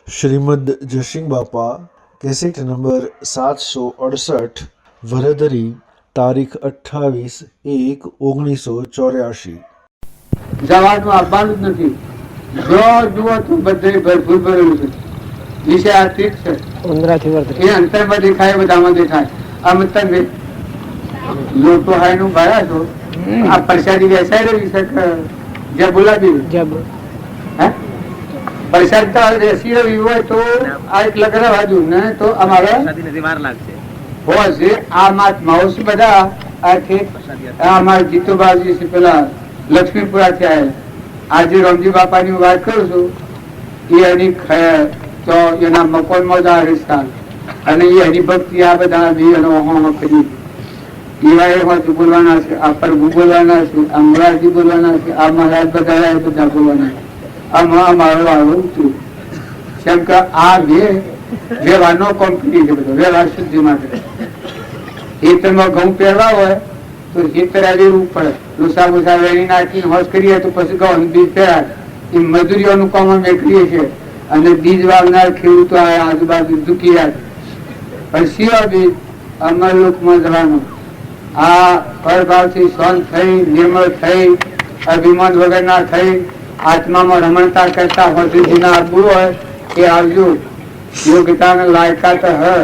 श्रीमद जयसिंह बापा cassette number 768 वरदरी તારીખ 28/1/1984। જવાનું આવવાનું જ નથી. જો જુઓ તો બધે ભરપૂર ભરેલું છે. વિશે આ તીર્થ છે એ અંતરમાં દેખાય, બધામાં દેખાય. આમ તમે લોટો હાય નું ભાડા છો, આ પ્રસાદી બેસાઈ રહી છે જ્યાં બોલાવી પ્રસાદ તો બેસી રહ્યું હોય તો આ એક લગ્ન બાજુ ને તો અમારે વાર લાગશે હોય છે. આ મહાત્માઓ છે બધા અમારા જીતુબાજી છે, પેલા લક્ષ્મીપુરા થી આવેલા. આજે રમજી બાપા ની વાત કરું છું, એ એની તો એના મકોન માં જ રિશ્તા અને એ હરિભક્તિ આ બધા કરી એવાથી બોલવાના છે, આ પ્રભુ બોલવાના છે, આ મુરારજી બોલવાના છે, આ મહારાજ બધા બોલવાના છે. આમાં મારો આવું ઉતર્યું કેમ કે આ વ્યવહારનો કોમ્પિટી છે બધો, વ્યવહાર શુદ્ધિ માટે. ખેતરમાં ઘઉં પહેરવા હોય તો ખેતર રહેવું પડે, લૂસા ભૂસા વેણી નાખીને હોશ કરીએ તો પછી ઘઉં બીજ પહેરાય. એ મજૂરીઓનું કામ અમે કરીએ છીએ અને બીજ વાવનાર ખેડૂતો આજુબાજુ દુખી જાય. પણ સિવા બીજ અમર લોકમાં જવાનું. આ પરભાવથી શાંત થઈ, નિર્મળ થઈ, અભિમાન વગરના થઈ, આત્મામાં રમણતા કરતા હોદ્રીજીના આપવું હોય એ આવજો. યોગ્યતા લાયકાત હે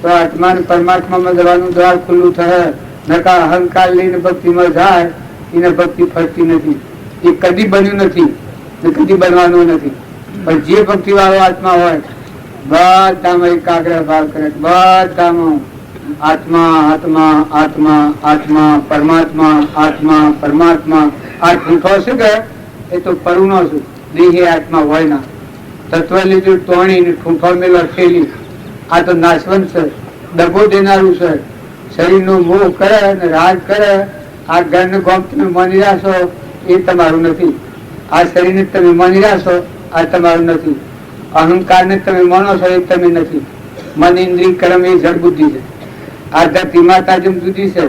તો આત્મા પરમાત્મામાં જવાનું દ્વાર ખુલ્લું થશે. નકા અહંકાર લઈને ભક્તિમાં જાય એને ભક્તિ ફરતી નથી. એ કદી બન્યું નથી ને કદી બનવાનું નથી. પણ જે ભક્તિ વાળો આત્મા હોય બધામાં એકાગ્ર ભાવ કરે, બધામાં આત્મા આત્મા આત્મા આત્મા પરમાત્મા આત્મા પરમાત્મા. આ ઠૂંઠો છે કે એ તો પરુનો છે, દેહે આત્મા હોય ના. તત્વ લીધું તોણી ને ઠૂંઠો મેલો થયેલી. આ તો નાશવંત છે, દગો દેનારું છે. શરીરનો મોહ કરે અને રાગ કરે. આ ઘરને ગોમ તમે માની રહ્યા છો એ તમારું નથી. આ શરીરને તમે માની રહ્યા છો આ તમારું નથી. અહંકારને તમે માનો છો એ તમે નથી. મન ઇન્દ્રિય કર્મ એ જડ બુદ્ધિ છે. આ ધરતી માતા જેમ જુદી છે,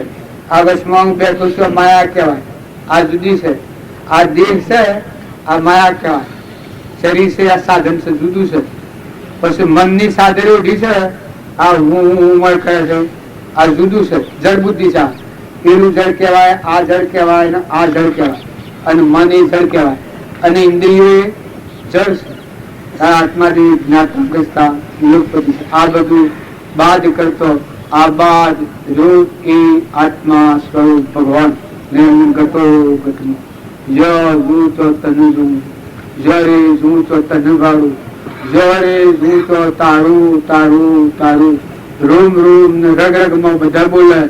આ વશમાં હું બેઠો છું માયા કહેવાય, આ જુદી છે. આ દેહ છે આ માયા કહેવાય, શરીર છે આ સાધન છે, જુદું છે. પછી મનની સાધન ઓઢી છે, આ હું કરે છે, આ જુદું છે, જડ બુદ્ધિ છે. પેલું જળ કહેવાય, આ જળ કહેવાય ને આ જળ કહેવાય, અને મન એ જળ કહેવાય, અને ઇન્દ્રિયો જળ છે. આત્માથી જ્ઞાતા ગસ્તા લોકપતિ છે. આ બધું બાદ કરતો આ બાદ રૂપ એ આત્મા સ્વરૂપ ભગવાન ને ગતો ગતનું. જો જું તો તને જું, જરે જું તો તને ગાડું, જરે જું તો તારું તારું તારું. રૂમ રૂમ ને રગ રગમાં બધા બોલે,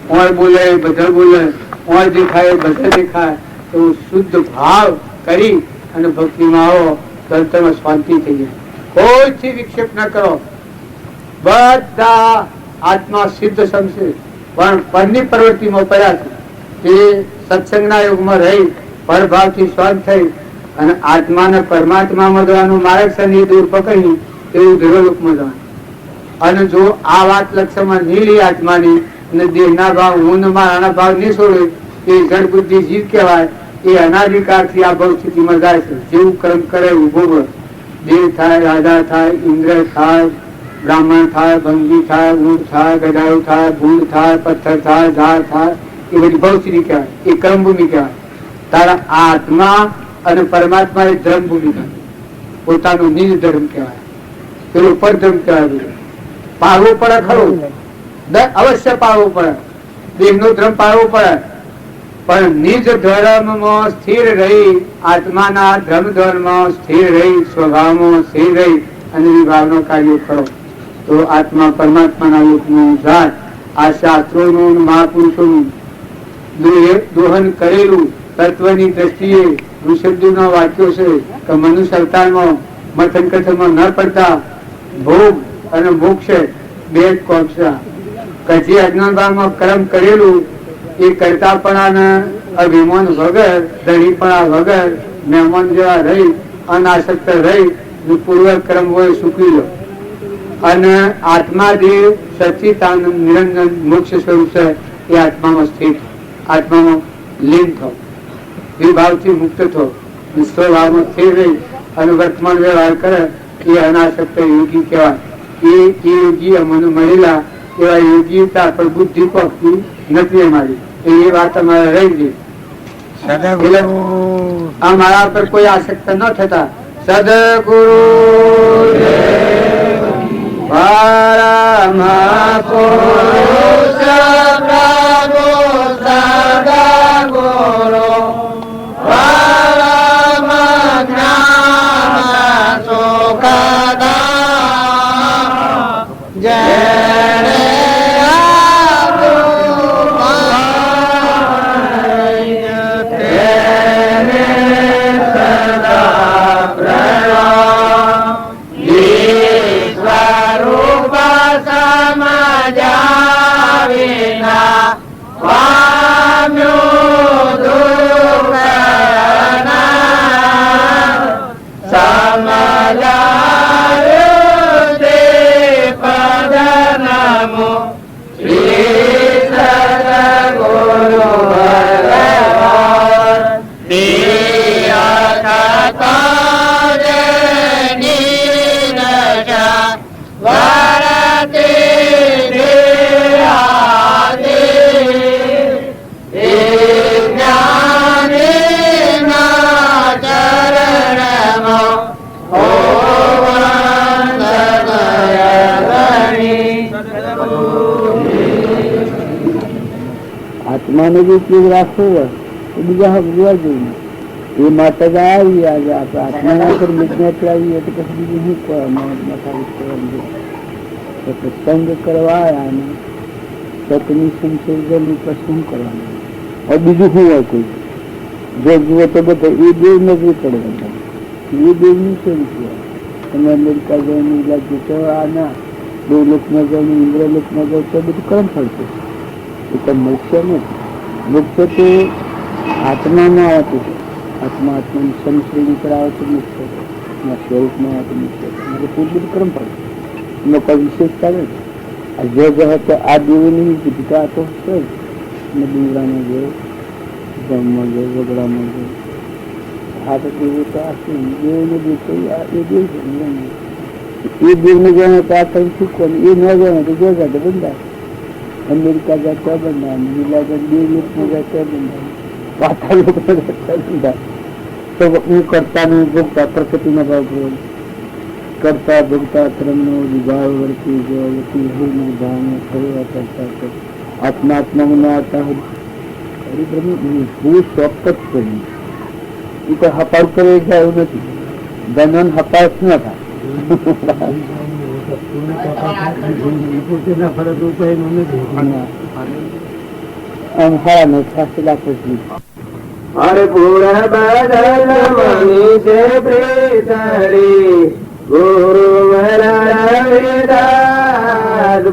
ઓય બોલે બધા બોલે, ઓય દેખાય બધા દેખાય. તો શુદ્ધ ભાવ કરી અને ભક્તિમાં આવો તો તમે શાંતિ થઈ જાય. કોઈથી વિક્ષેપ ન કરો. બધા આત્મા સિદ્ધ સમશે પણ પરની પ્રવૃત્તિમાં પડ્યા છે. એ સત્સંગના યુગમાં રહી પરભાવથી શાંત થઈ અને આત્માને પરમાત્મામાં જવાનું માર્ગ છે એ દૂર પકડી એવું ધ્રુવલોકમાં જવાનું. અને જો આ વાત લક્ષ્યમાં નહીં લી આત્માની અને દેહના ભાવ હું મારાના ભાવ નહીં છોડે એ જડ બુદ્ધિ જીવ કહેવાય. એ અનાધિકારથી આ ભવ સ્થિતિમાં જાય છે. જેવું કર્મ કરે એવું ભોગવે. દેવ થાય, રાજા થાય, ઇન્દ્ર થાય, બ્રાહ્મણ થાય, ભંગી થાય, ઊંટ થાય, ગધાડું થાય, ભૂલ થાય, પથ્થર થાય, ઝાડ થાય, એ બધી ભવ સ્થિતિ કહેવાય. એ કર્મભૂમિ કહેવાય. તારા આત્મા અને પરમાત્મા એ ધર્મભૂમિ કહેવાય. પોતાનો નિજ ધર્મ કહેવાય, પેલું પરધર્મ કહેવાય. પાળવું પડે ખરું, અવશ્ય પાળવું પડે, દેહનો ધર્મ પાળવો પડે, પણ નિજ ધર્મમાં સ્થિર રહી, આત્માના ધર્મ ધર્મમાં સ્થિર રહી, સ્વભાવમાં સ્થિર રહી અને વિભાવનો કાર્ય કરો તો આત્મા પરમાત્માના લોકમાં જાય. આ શાસ્ત્રોનું મહાપુરુષોનું દોહન કરેલું તત્વની દ્રષ્ટિએ ઋષભદેવના વાક્યો છે કે મનુષ્ય અવતારમાં મથન કથનમાં ન પડતા ભોગ અને મોક્ષ બે જ કોમ છે. જે અજ્ઞાનભાવમાં કર્મ કરેલું એ કરતાપણાના અભિમાન વગર, ધણીપણા વગર, મહેમાન જેવા રહી, અનાસક્ત રહી પૂર્વ કર્મ હોય સૂકવી લો. અને આત્માદેવ સચ્ચિદાનંદ નિરંજન મોક્ષ સ્વરૂપ છે એ આત્મામાં સ્થિત, આત્મામાં લીન થો, વિભાવથી મુક્ત થો, સ્વભાવમાં સ્થિર રહી અને વર્તમાન વ્યવહાર કરે એ અનાસક્ત યોગી કહેવાય. એ યોગી અમને મળેલા એવા યોગી હતા, પણ બુદ્ધિ પકતી નથી અમારી. એ વાત અમારે રહી ગઈ. આ મારા પર કોઈ આસક્ત ન થતા સદગુરુ પરમ પુરુષ પ્રભુ સદગુરુ પરમ જ્ઞાન સુખદાતા જેણે આત્માને જે ચીજ રાખવો હોય એ બીજા ભગવા જોઈએ. એ માટે જ આવી આજે આપણે આત્માના પર મિજમેટ લાવીએ તો પછી બીજું શું પ્રસંગ કરવા આવ્યા ને સતની સંશોધન શું કરવાનું હવે બીજું શું હોય કોઈ જો જુઓ તો બધા એ દેવ નજરે પડે બધા એ દેવની કેવી છે. તમે અમેરિકા જઈને લાગશે તો આ ના દેવલોકમાં જઈને ઇન્દ્રલોકમાં જાય તો બધું કરમ પડશે. એ તો મોક્ષ નથી. મોક્ષ તો આત્મામાં આવતું છે. આત્મા આત્માની સમશ્રી પર આવે તો મુક્ત એના સ્વરૂપમાં આવે તો મુક્ત એટલે બધું કરમ પડે. એમાં કોઈ વિશેષતા નથી. આ જે તો આ દેવોની વિધિકા તો છે જ. અને ડુંગરામાં ગયો, ગામમાં ગયો, વગડામાં ગયો. આ તો દેવો તો આ છે દેવને જે કહ્યું આ એ દેવ છે. એ દેવને જાણે તો આ કંઈ શીખવાનું એ ન જાણે તો જો જાતે બંધાય. અમેરિકા જાતા બંધાય, લીલાગઢ બે લોકમાં જાતા બંધાય, પાછા લોકમાં જાતા બંધાય. તો હું કરતા નહીં ભોગતા પ્રકૃતિના ભાવ કરતા ભોગતા ક્રમનો વિભાવ વર્તી ગયો ભાવ થયો કરતા આત્માત્મામાં ના હતા હું ચોક્કસ કર્યું. એ તો હપાવ કરે જાય એવું નથી. ધનન હપાવ ન થાય. અરે પૂરા બદલ મની છે પ્રેતરી ગુરુ મરાવિદાસ.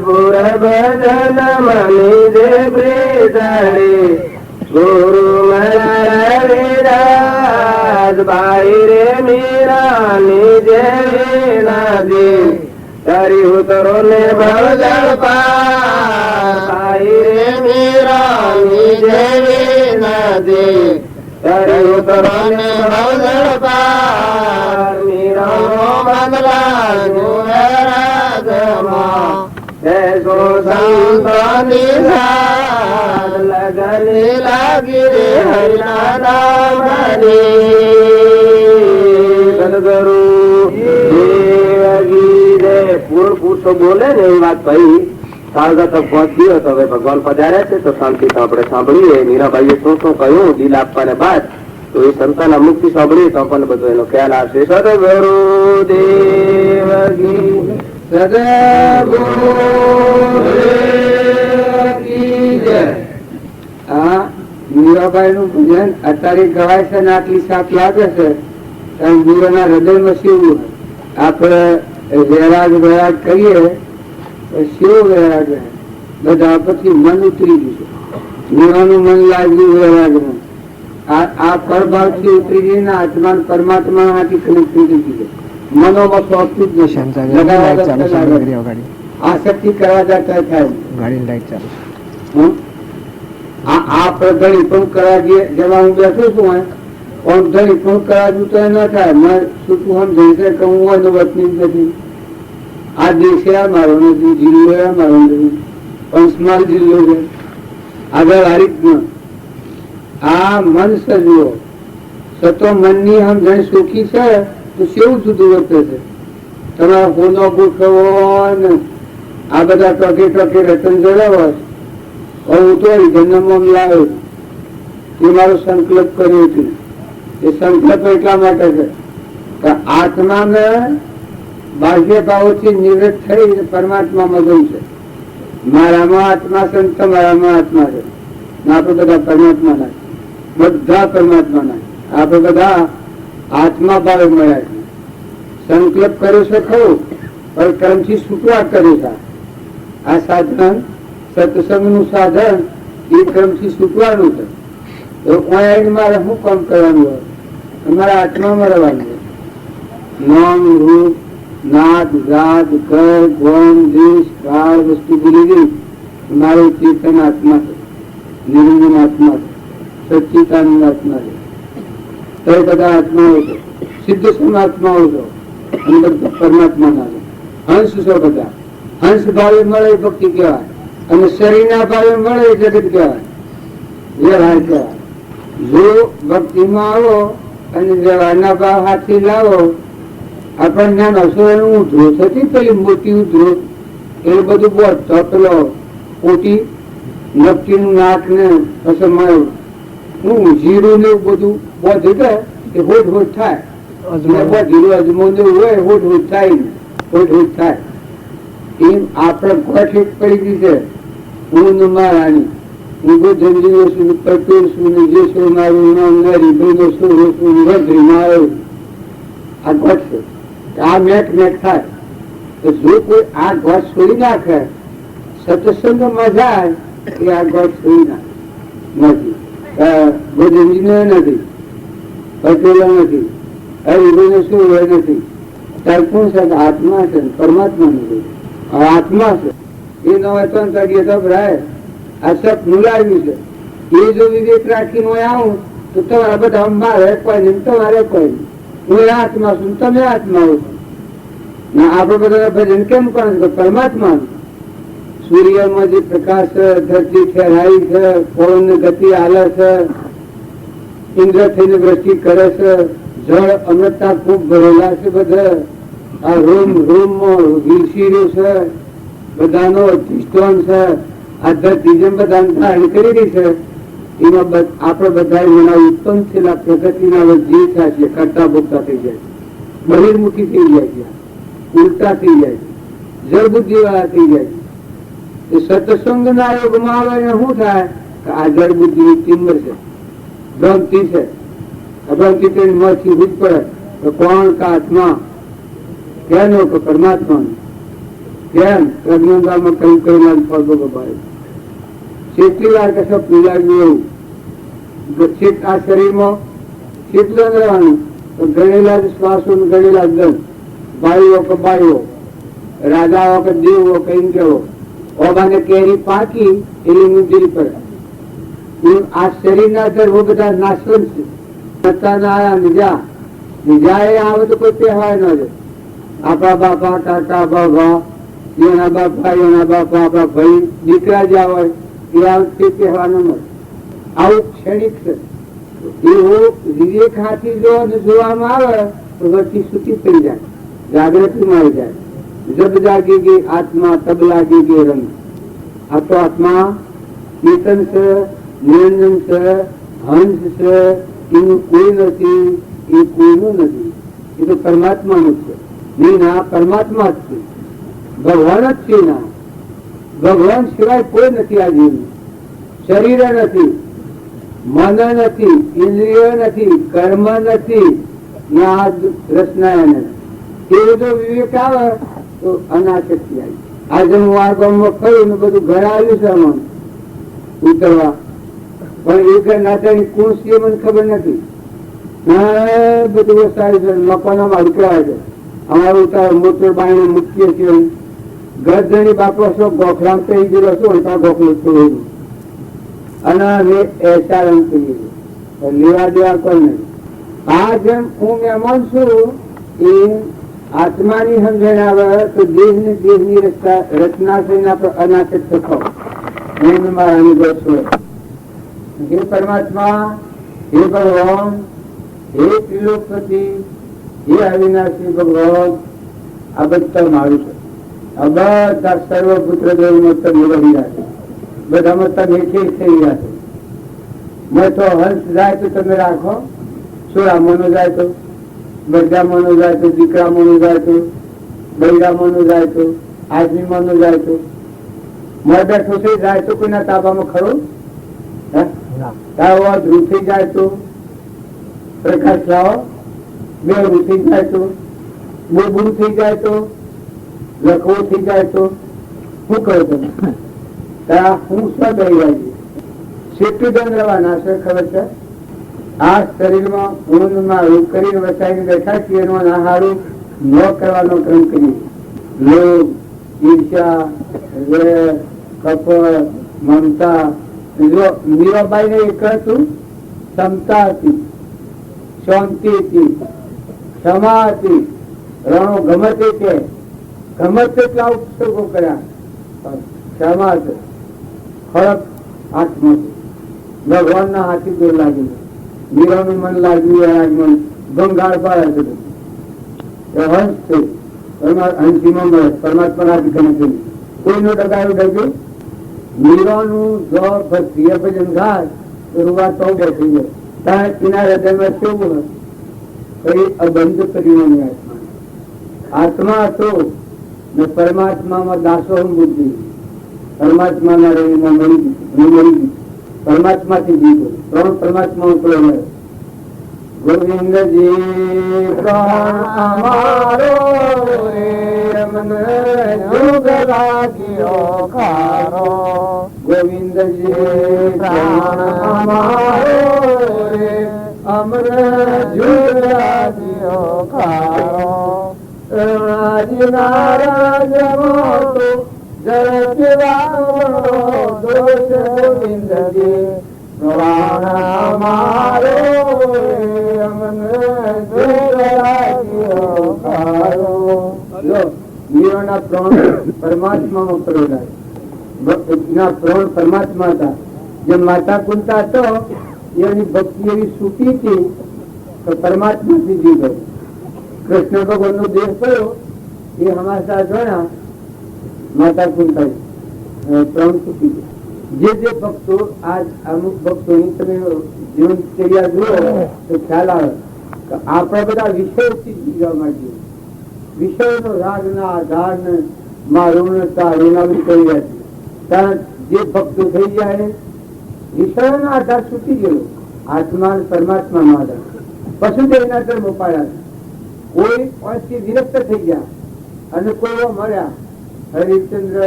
પૂરા બદલ મની છે પ્રેતરી ગુરુ મરાવિદાસ. બાઈ રે મીરાની જેવી નદી તારી ઉતરો ને ભવજળ પાર. બાઈ રે મીરાની જેવી નદી તારી ઉતરો ને ભવજળ પાર. મીરાનો બદલાનું રાજમાં એસો સંતોની સાથ લગની લાગી રે હરિના નામની. સદગુરુ પૂર્ણ પુરુષો બોલે ને એ વાત ભાઈ સારગા તક પહોંચી હતો. હવે ભગવાન પધાર્યા છે તો શાંતિ આપણે સાંભળીએ. મીરાબાઈએ શું શું કહ્યું દિલ આપવાને બાદ તો એ સંતાન અમુકથી સાંભળીએ તો આપણને બધો એનો ખ્યાલ આવશે. સદગુરુ દેવગી સદગુરુ હા મીરાબાઈ નું ભજન અત્યારે ગવાય છે ને આટલી સાથ લાગે છે. ગુરુના હૃદયમાં શિવ આપણે વૈરાગ વૈરાગ કરીએ શિવ વૈરાગ બધા પછી મન ઉતરી ગયું. મીરાનું મન લાગ્યું વૈરાગમાં. આ પરભાવ થી ઉતરી ગઈ આત્મા પરમાત્મા આથી કનેક્ટિવિટી થઈ ગઈ. મનોમાં સોંપતું જ નથી. આસક્તિ કરવા જતા થાય. આ પ્રગણી પણ કરવા જેવા હું બેઠું છું આમ ધણી શું કરાવું તો ન થાય. મારે છૂટું સમજાય છે કે હું એનો વતની જ નથી. આ દેશ આ મારો નથી, જિલ્લો આ મારો નથી, પંચમહાલ જિલ્લો છે. આગળ આ રીતના આ મન સજ્યો સતો મનની સમજણ સુખી છે તો કેવું જુદું વર્તે છે. તમારા હોનો ગોઠવો ને આ બધા ટકે ટકે રતન જડાવો, હું તો જન્મમાં લાવ્યો એ મારો સંકલ્પ કર્યો હતો. એ સંકલ્પ એટલા માટે છે કે આત્માને બાહ્ય ભાવોથી નિવૃત્ત થઈ પરમાત્મામાં ગયું છે. મારામાં આત્મા છે, તમારામાં આત્મા છે. આપણે બધા પરમાત્માના, બધા પરમાત્માના, આપણે બધા આત્મા ભાવે મળ્યા છે. સંકલ્પ કર્યો છે ખરું, પણ કર્મથી છૂટવા કર્યું છે. આ સાધન સત્સંગનું સાધન એ કર્મથી છૂટવાનું છે. તો મારે શું કામ કરવાનું હોય? અમારા આત્મામાં રહેવાનું હોય. નામ, રૂપ, નાદ, જાત, ઘર, ગોમ, દેશ, કાળ વસ્તુ ભૂલી ગઈ. મારું ચેતન આત્મા છે, નિરંજન આત્મા છે, સચ્ચિદાનંદ આત્મા છે. તો એ બધા આત્માઓ છે, સિદ્ધ સમાત્માઓ છે અને બધા પરમાત્માના છે. હંસ છો બધા. હંસ ભાવે મળે એ ભક્તિ કહેવાય, અને શરીરના ભાવે મળે એ જગત કહેવાય, વ્યવહાર કહેવાય. જો ભક્તિમાં આવો અને વ્યવહારના ભાવ હાથથી લાવો, આપણને જ્ઞાન હશો એનું ઉધરો થતી પેલી મોટી ઉધરો એ બધું બહુ પેલો પોટી નક્કીનું નાક ને પછી મળે હું જીરું ને બધું બહુ જગ્યા એ હોટ હોટ થાય. જીરું અજમો ને હોય હોટ હોટ થાય ને હોટ હોટ થાય. એમ આપણે ગોઠ એક પડી ગઈ છે. હું ને મારાની હું ગોધંજીનો છું, પટેલ છું ને જે છું મારું નામ નરી ભાઈનો છું છું વધરી મારો આ ગોઠ છે. આ મેક મેક થાય તો જો કોઈ આ ગોઠ છોડી નાખે સત્સંગમાં જાય એ આ ગોઠ છોડી નાખે નથી. ગોધંજીને નથી, પટેલો નથી, હરિભાઈનો શું હોય નથી. ત્યારે કોણ છે? આત્મા છે, પરમાત્મા નથી. આત્મા છે એ ન હોય તો ભરાય. આ સપનું લાવ્યું છે એ જો વિવેક રાખીને હું આવું તો તમારા બધા મારે કોઈ નહીં, તમારે કોઈ નહીં. હું આત્મા છું, તમે આત્મા છો. આપડે બધા ભજન કેમ કરે? પરમાત્મા. સૂર્યમાં જે પ્રકાશ ધરતી ઠેરાઈ છે, પવન ગતિ હાલે છે, ઇન્દ્ર થઈને વૃષ્ટિ કરે છે, જળ અમૃતતા ખૂબ ભરેલા છે. બધા આ રૂમ રૂમમાં વિલસીર્યું છે, બધાનો અધિષ્ઠાન છે. આ ધરતી જેમ બધા ધારણ કરી રહી છે એમાં આપણે બધા એના ઉત્પન્ન થયેલા પ્રગતિના જે થાય છે કરતા ભોગતા થઈ જાય છે, બહિર્મુખી થઈ જાય છે, ઉલટા થઈ જાય છે, જળ બુદ્ધિ વાળા થઈ જાય છે. સત્સંગ ના યોગમાં આવે શું થાય કે આ જળ બુદ્ધિ ની તિમ્બર છે, ભ્રમથી છે. ભ્રમથી તેની મથી ભૂજ પડે તો કોણ કા આત્મા કેનો કે પરમાત્મા કેમ પ્રજ્ઞામાં કઈ કઈ ના ફળ ભોગવાય. કેટલી વાર કશો પીલાવ્યું એવું આ શરીરમાં કેટલું રહેવાનું તો ગણેલા શ્વાસો ગણેલા દમ, ભાઈઓ કે ભાઈઓ, રાજાઓ કે દેવો કઈ કેવો ઓબાને કેરી પાકી એની મુંજરી પડે. આ શરીરના ધર્મો બધા નાશવંત છે. બીજા એ આવે તો કોઈ તહેવાર ન જાય. આપણા બાપા કાકા બાબા એના બાપા એના બાપા આપણા ભાઈ દીકરા જ્યાં હોય એ આવતે તહેવાર ન મળે. આવું ક્ષણિક છે. એવો વિવેક હાથી જો જોવામાં આવે તો વચ્ચે સૂકી થઈ જાય, જાગૃતિ મળી જાય. જબ જાગી ગઈ આત્મા તબ લાગી ગઈ રંગ. આ તો આત્મા ચેતન છે, નિરંજન છે, હંસ છે. એનું કોઈ નથી, એ કોઈનું નથી. એ તો પરમાત્માનું છે. નહીં ના પરમાત્મા જ છે, ભગવાન જ છે. ના ભગવાન સિવાય કોઈ નથી. આ જીવનું શરીર નથી, મન નથી, ઇન્દ્રિય નથી, કર્મ નથી, ના રચના નથી. એ બધો વિવેક આવે તો અનાશક્તિ આવી. આજે હું આ ગામમાં ખરું ને બધું ઘર આવ્યું છે આમાં ઉતરવા, પણ એ ઘર નાતાની કોણ છે મને ખબર નથી. બધું વસાયું છે, મકાનોમાં ઉતરાય છે. અમારું ઉતાર મોટર બાઈને મૂકીએ છીએ. ગરજણી બાપો છો ગોખલામ થઈ ગયેલો છો ત્યાં ગોખલું થોડું અને અમે એસારમ કહીએ લેવા દેવા કોઈ નહીં. આ જેમ હું મહેમાન છું એ આત્માની સમજણ આવે તો દેહની રચના થઈને આપણે અનાશક શીખો. હું મારા અનુભવ છું. હે પરમાત્મા, હે ભગવાન, હે ત્રિલોકપતિ, હે અવિનાશી ભગવાન, આ બધા મારું છે. આ બધા સર્વપુત્ર દેવ મતલબ વહી રહ્યા છે. બધા મતલબ એક થઈ રહ્યા છે. મેં તો હંસ જાય તો તમે રાખો, છોરામોનો જાય તો, બરજામોનો જાય તો, દીકરામોનો જાય તો, બૈરામોનો જાય તો, આદમીમોનો જાય તો, મોર બેઠો થઈ જાય તો કોઈના તાબામાં ખરું? તાવ ધ્રુવ થઈ જાય તો, પ્રકાશ લાવો, બેવડું થઈ જાય તો, બોબડું થઈ જાય તો, લખવો થઈ જાય તો શું કરો તમે? હું સ્વદય સેટું દંડ રહેવાના છે. ખબર છે? આ શરીરમાં ઊંઘમાં રોગ કરીને વસાઈને બેઠા છીએ એનો આહારું ન કરવાનો ક્રમ કરીએ. લોભ, ઈર્ષ્યા, કપટ, મમતા. જો મીરાબાઈ ને એક હતું, ક્ષમતા હતી, શાંતિ હતી, ક્ષમા હતી, રણો ગમે તે કે ગમે તેટલા ઉપસર્ગો કર્યા, ક્ષમા છે. ખડક હાથમાં ભગવાન ના હાથી દોર લાગી, મીરાનું મન લાગ્યું, મન બંગાળ પાડે છે. હંસ છે, હંસીમાં મળે પરમાત્મા નાથી ગમે કોઈનો ડગાયું ડગ્યું. મીરાનું જો ભક્તિય ભજન ગાય તો રૂવા તો બેઠી જાય. ત્યાં કિના હૃદયમાં કેવું હોય? કઈ અબંધ કર્યું નહીં. આત્મા હતો ને પરમાત્મામાં દાસોહમ બુદ્ધિ. પરમાત્માના રહીમાં મળી ગઈ, પરમાત્માથી જીવો. ત્રણ પરમાત્મા ઉપરો મળે. ગોવિંદજી પ્રાણ અમારો રે મને જોગ લાગ્યો ખારો. ગોવિંદજી પ્રાણ અમારો રે અમને જોગ લાગ્યો ખારો. નારાજ મોટો દોષ ગોવિંદજી પ્રાણ અમારો પરમાત્મા પરમાત્મા હતા. જેમ માતા કુંતા હતો એની ભક્તિ એવી સુખી હતી તો પરમાત્મા થી જીવ ગયો. કૃષ્ણ ભગવાન નો દેહ થયો એ હમાસા જોયા માતા કુંતા ત્રણ સુખી. જે ભક્તો આજ અમુક ભક્તોની તમે જીવનચર્યા જુઓ તો ખ્યાલ આવે કે આપણે બધા વિષયોથી જીવવા માંગીએ. વિષયોનો રાગના આધારને મારું તારું કરી રહ્યા છે. ત્યાં જે ભક્તો થઈ જાય વિષયોનો આધાર છૂટી ગયો, આત્મા પરમાત્માનો આધાર. પશુદેવના કર્મ પાડ્યા. કોઈ પાંચથી વિરક્ત થઈ ગયા અને કોઈ મળ્યા. હરિશ્ચંદ્ર,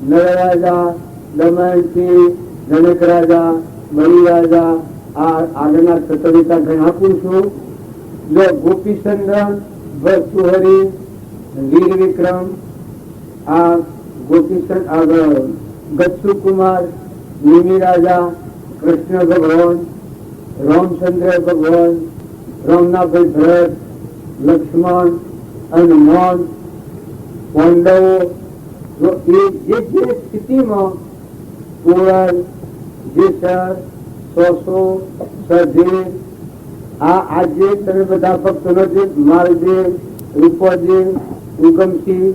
નળરાજા, દમયંતી, જનક રાજા, બલિરાજા, આ આગળના સતવિતા ઘણા પુરુષો. જો ગોપીચંદ્ર, ભરતુહરિ, વીર વિક્રમ, આ ગોપીચંદ્ર, ગચ્છુ કુમાર, નિમિ રાજા, કૃષ્ણ ભગવાન, રામચંદ્ર ભગવાન, રામનાભાઈ ભરત, લક્ષ્મણ, હનુમાન, પાંડવો. જે સ્થિતિમાં કુંવર, જેસર, સોસો, સધીર, આજે તમે બધા ભક્તો માલદેવ, રૂપદેવ, ઉગમસિંહ,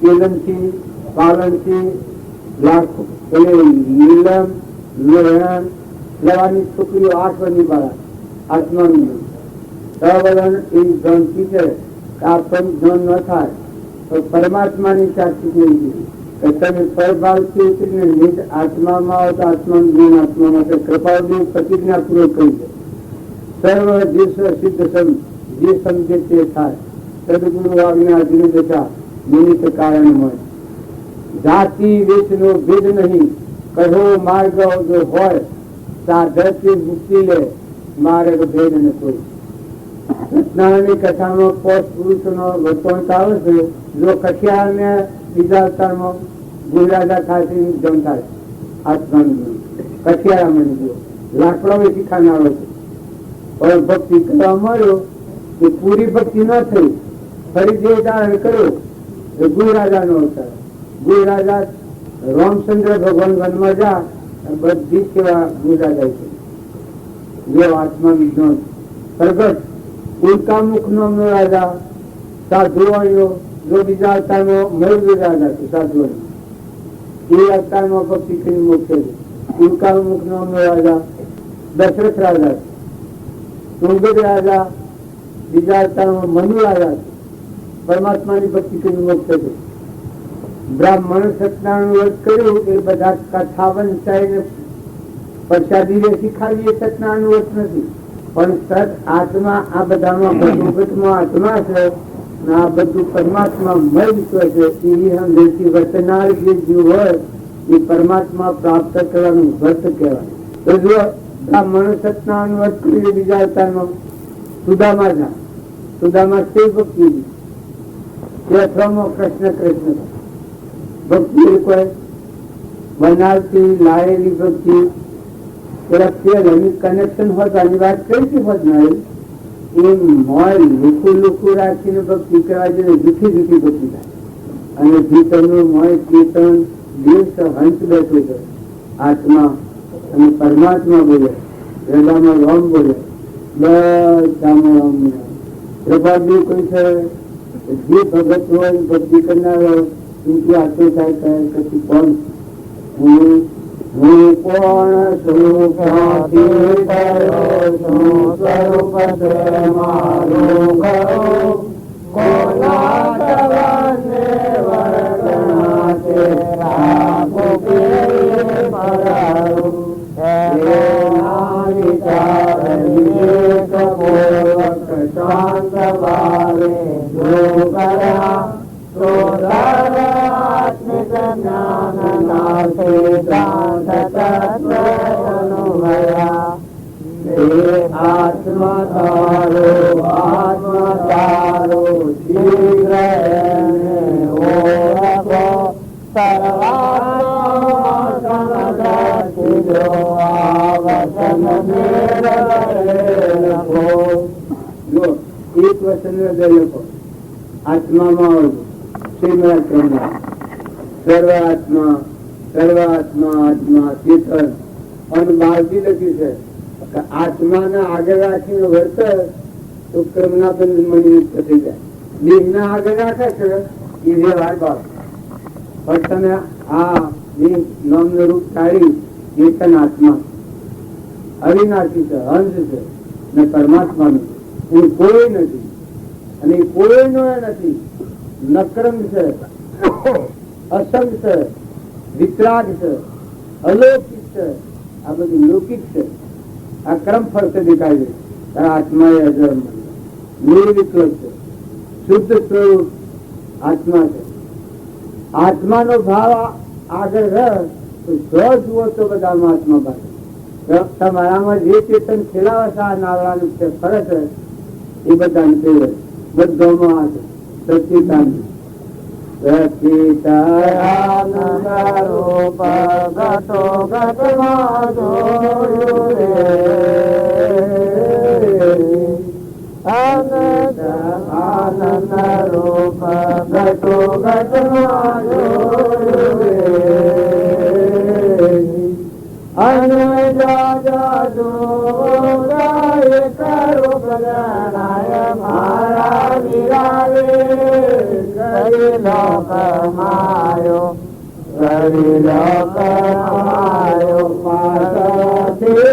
કેલમસિંહ, પાલનસિંહ, લાખો નીલમ, લોહણ લેવાની છોકરીઓ 8 વર્ષની બાળા આત્માનું સવલન એ ભ્રાંતિ છે કે આપણને જ્ઞાન ન થાય તો પરમાત્માની સાક્ષી નહીં. તમે પરભાવથી ઉતરીને નિજ આત્મામાં આવો તો આત્માનું જ્ઞાન આત્મા માટે કૃપાદેવ પ્રતિજ્ઞાપૂર્વક કહી છે. સર્વ દિવસ સિદ્ધ જે સમજે તે થાય. સદગુરુ આજ્ઞા દશા નિમિત્ત કારણ મળે. જાતિ વેચનો ભેદ નહીં, કહો માર્ગ જો હોય સાધકથી મુક્તિ લે, માર્ગ ભેદ ન કોઈ. સત્યનારાયણની કથામાં 5 પુરુષોનો વર્તવણ આવે છે. જો કઠિયાર ને બીજા અવતારમાં ગુજરાતા ખાસી જમ થાય આત્માનું કઠિયારામાં જો લાકડો શીખાનારો છે. પણ ભક્તિ કરવા મળ્યો એ પૂરી ભક્તિ ન થઈ. ફરી જે ધારણ કર્યો એ ગુરુરાજા નો અવતાર. ગુરુરાજા રામચંદ્ર ભગવાન વનમાં જા બધી સેવા ગુરુરાજા છે. જો આત્મા વિજ્ઞાન પ્રગટ ઉલ્કામુખ નામનો રાજા સાધુવાણીઓ જો બીજા અવતારમાં મયુર રાજા છે. સાધુવાણી એ અવતારમાં ભક્તિ કરી મોક્ષે છે. ઉલ્કામુખ નામનો રાજા દશરથ રાજા છે. સુંગદ રાજા બીજા અવતારમાં મનુ રાજા છે. પરમાત્માની ભક્તિ કરી મોક્ષે છે. બ્રાહ્મણ સત્યનારાયણ વ્રત કર્યું એ બધા કથા વંચાઈને પ્રસાદી શીખાવી એ સત્યનારાયણ વ્રત નથી. પણ સત આત્મા આ બધામાં ભગવતમાં આત્મા છે ને આ બધું પરમાત્મા મય વિશ્વ છે. એવી હંમેશથી વર્તનાર જે જીવ હોય એ પરમાત્મા પ્રાપ્ત કરવાનું વ્રત કહેવાય. તો જો બ્રાહ્મણ સત્યનારાયણ વ્રત કર્યું બીજા અવતારમાં સુદામા જા સુદામા તે ભક્તિ કૃષ્ણ કૃષ્ણ ભક્તિ કોઈ બનાવતી લાયેલી ભક્તિ કનેક્શન હોત આની વાત કરી હોત નહીં. એ મોય લુખું લુખું રાખીને ભક્તિ કરવા જોઈએ. જૂઠી જૂઠી ભક્તિ થાય અને ભીતરનું મોય કીર્તન દિવસ હંસ બેઠું છે. આત્મા અને પરમાત્મા બોલે હૃદયમાં રામ બોલે બધામાં રામ બોલે. પ્રભાવી કોઈ છે જે ભગત હોય ભક્તિ કરનાર હોય એમથી આટલું થાય પછી કોણ હું કોણ સ્વરૂપ એક વચન લખો આત્મામાં સર્વાત્મા સર્વાત્મા આત્મા ચેતન અને બહારથી લખ્યું છે કે આત્માને આગળ રાખીને વર્તર તો ક્રમના બંધ મનયુક્ત થઈ જાય. દેહના આગળ રાખે છે એ વ્યવહાર ભાવ પણ તમે આ દેહ નામનું રૂપ ટાળી ચેતન આત્મા અવિનાશી છે, અંશ છે ને પરમાત્માનું એ કોઈ નથી અને એ કોઈનો નથી. નક્રમ છે, અસંગ છે, વિતરાગ છે, અલૌકિક છે, આ બધું લૌકિક છે. આ ક્રમ ફરતે દેખાય છે. આત્મા એ અજર નિર્વિકલ્પ છે, શુદ્ધ સ્વરૂપ આત્મા છે. આત્માનો ભાવ આગળ રહે તો જો જુઓ તો બધામાં આત્મા ભાવે. તમારામાં જે ચેતન ખેલાવે છે આ નાવડાનું ફરે છે એ બધાને ફેરવે બધામાં આ સચિતાનંદ સચિતાનંદ રૂપ ગતો ગતમાં જોયું રે આનંદ રૂપ ગતો ગતમાં જોયું રે મારા વિરાવે કરી લોક માયો કરી લોક માયો પાસથી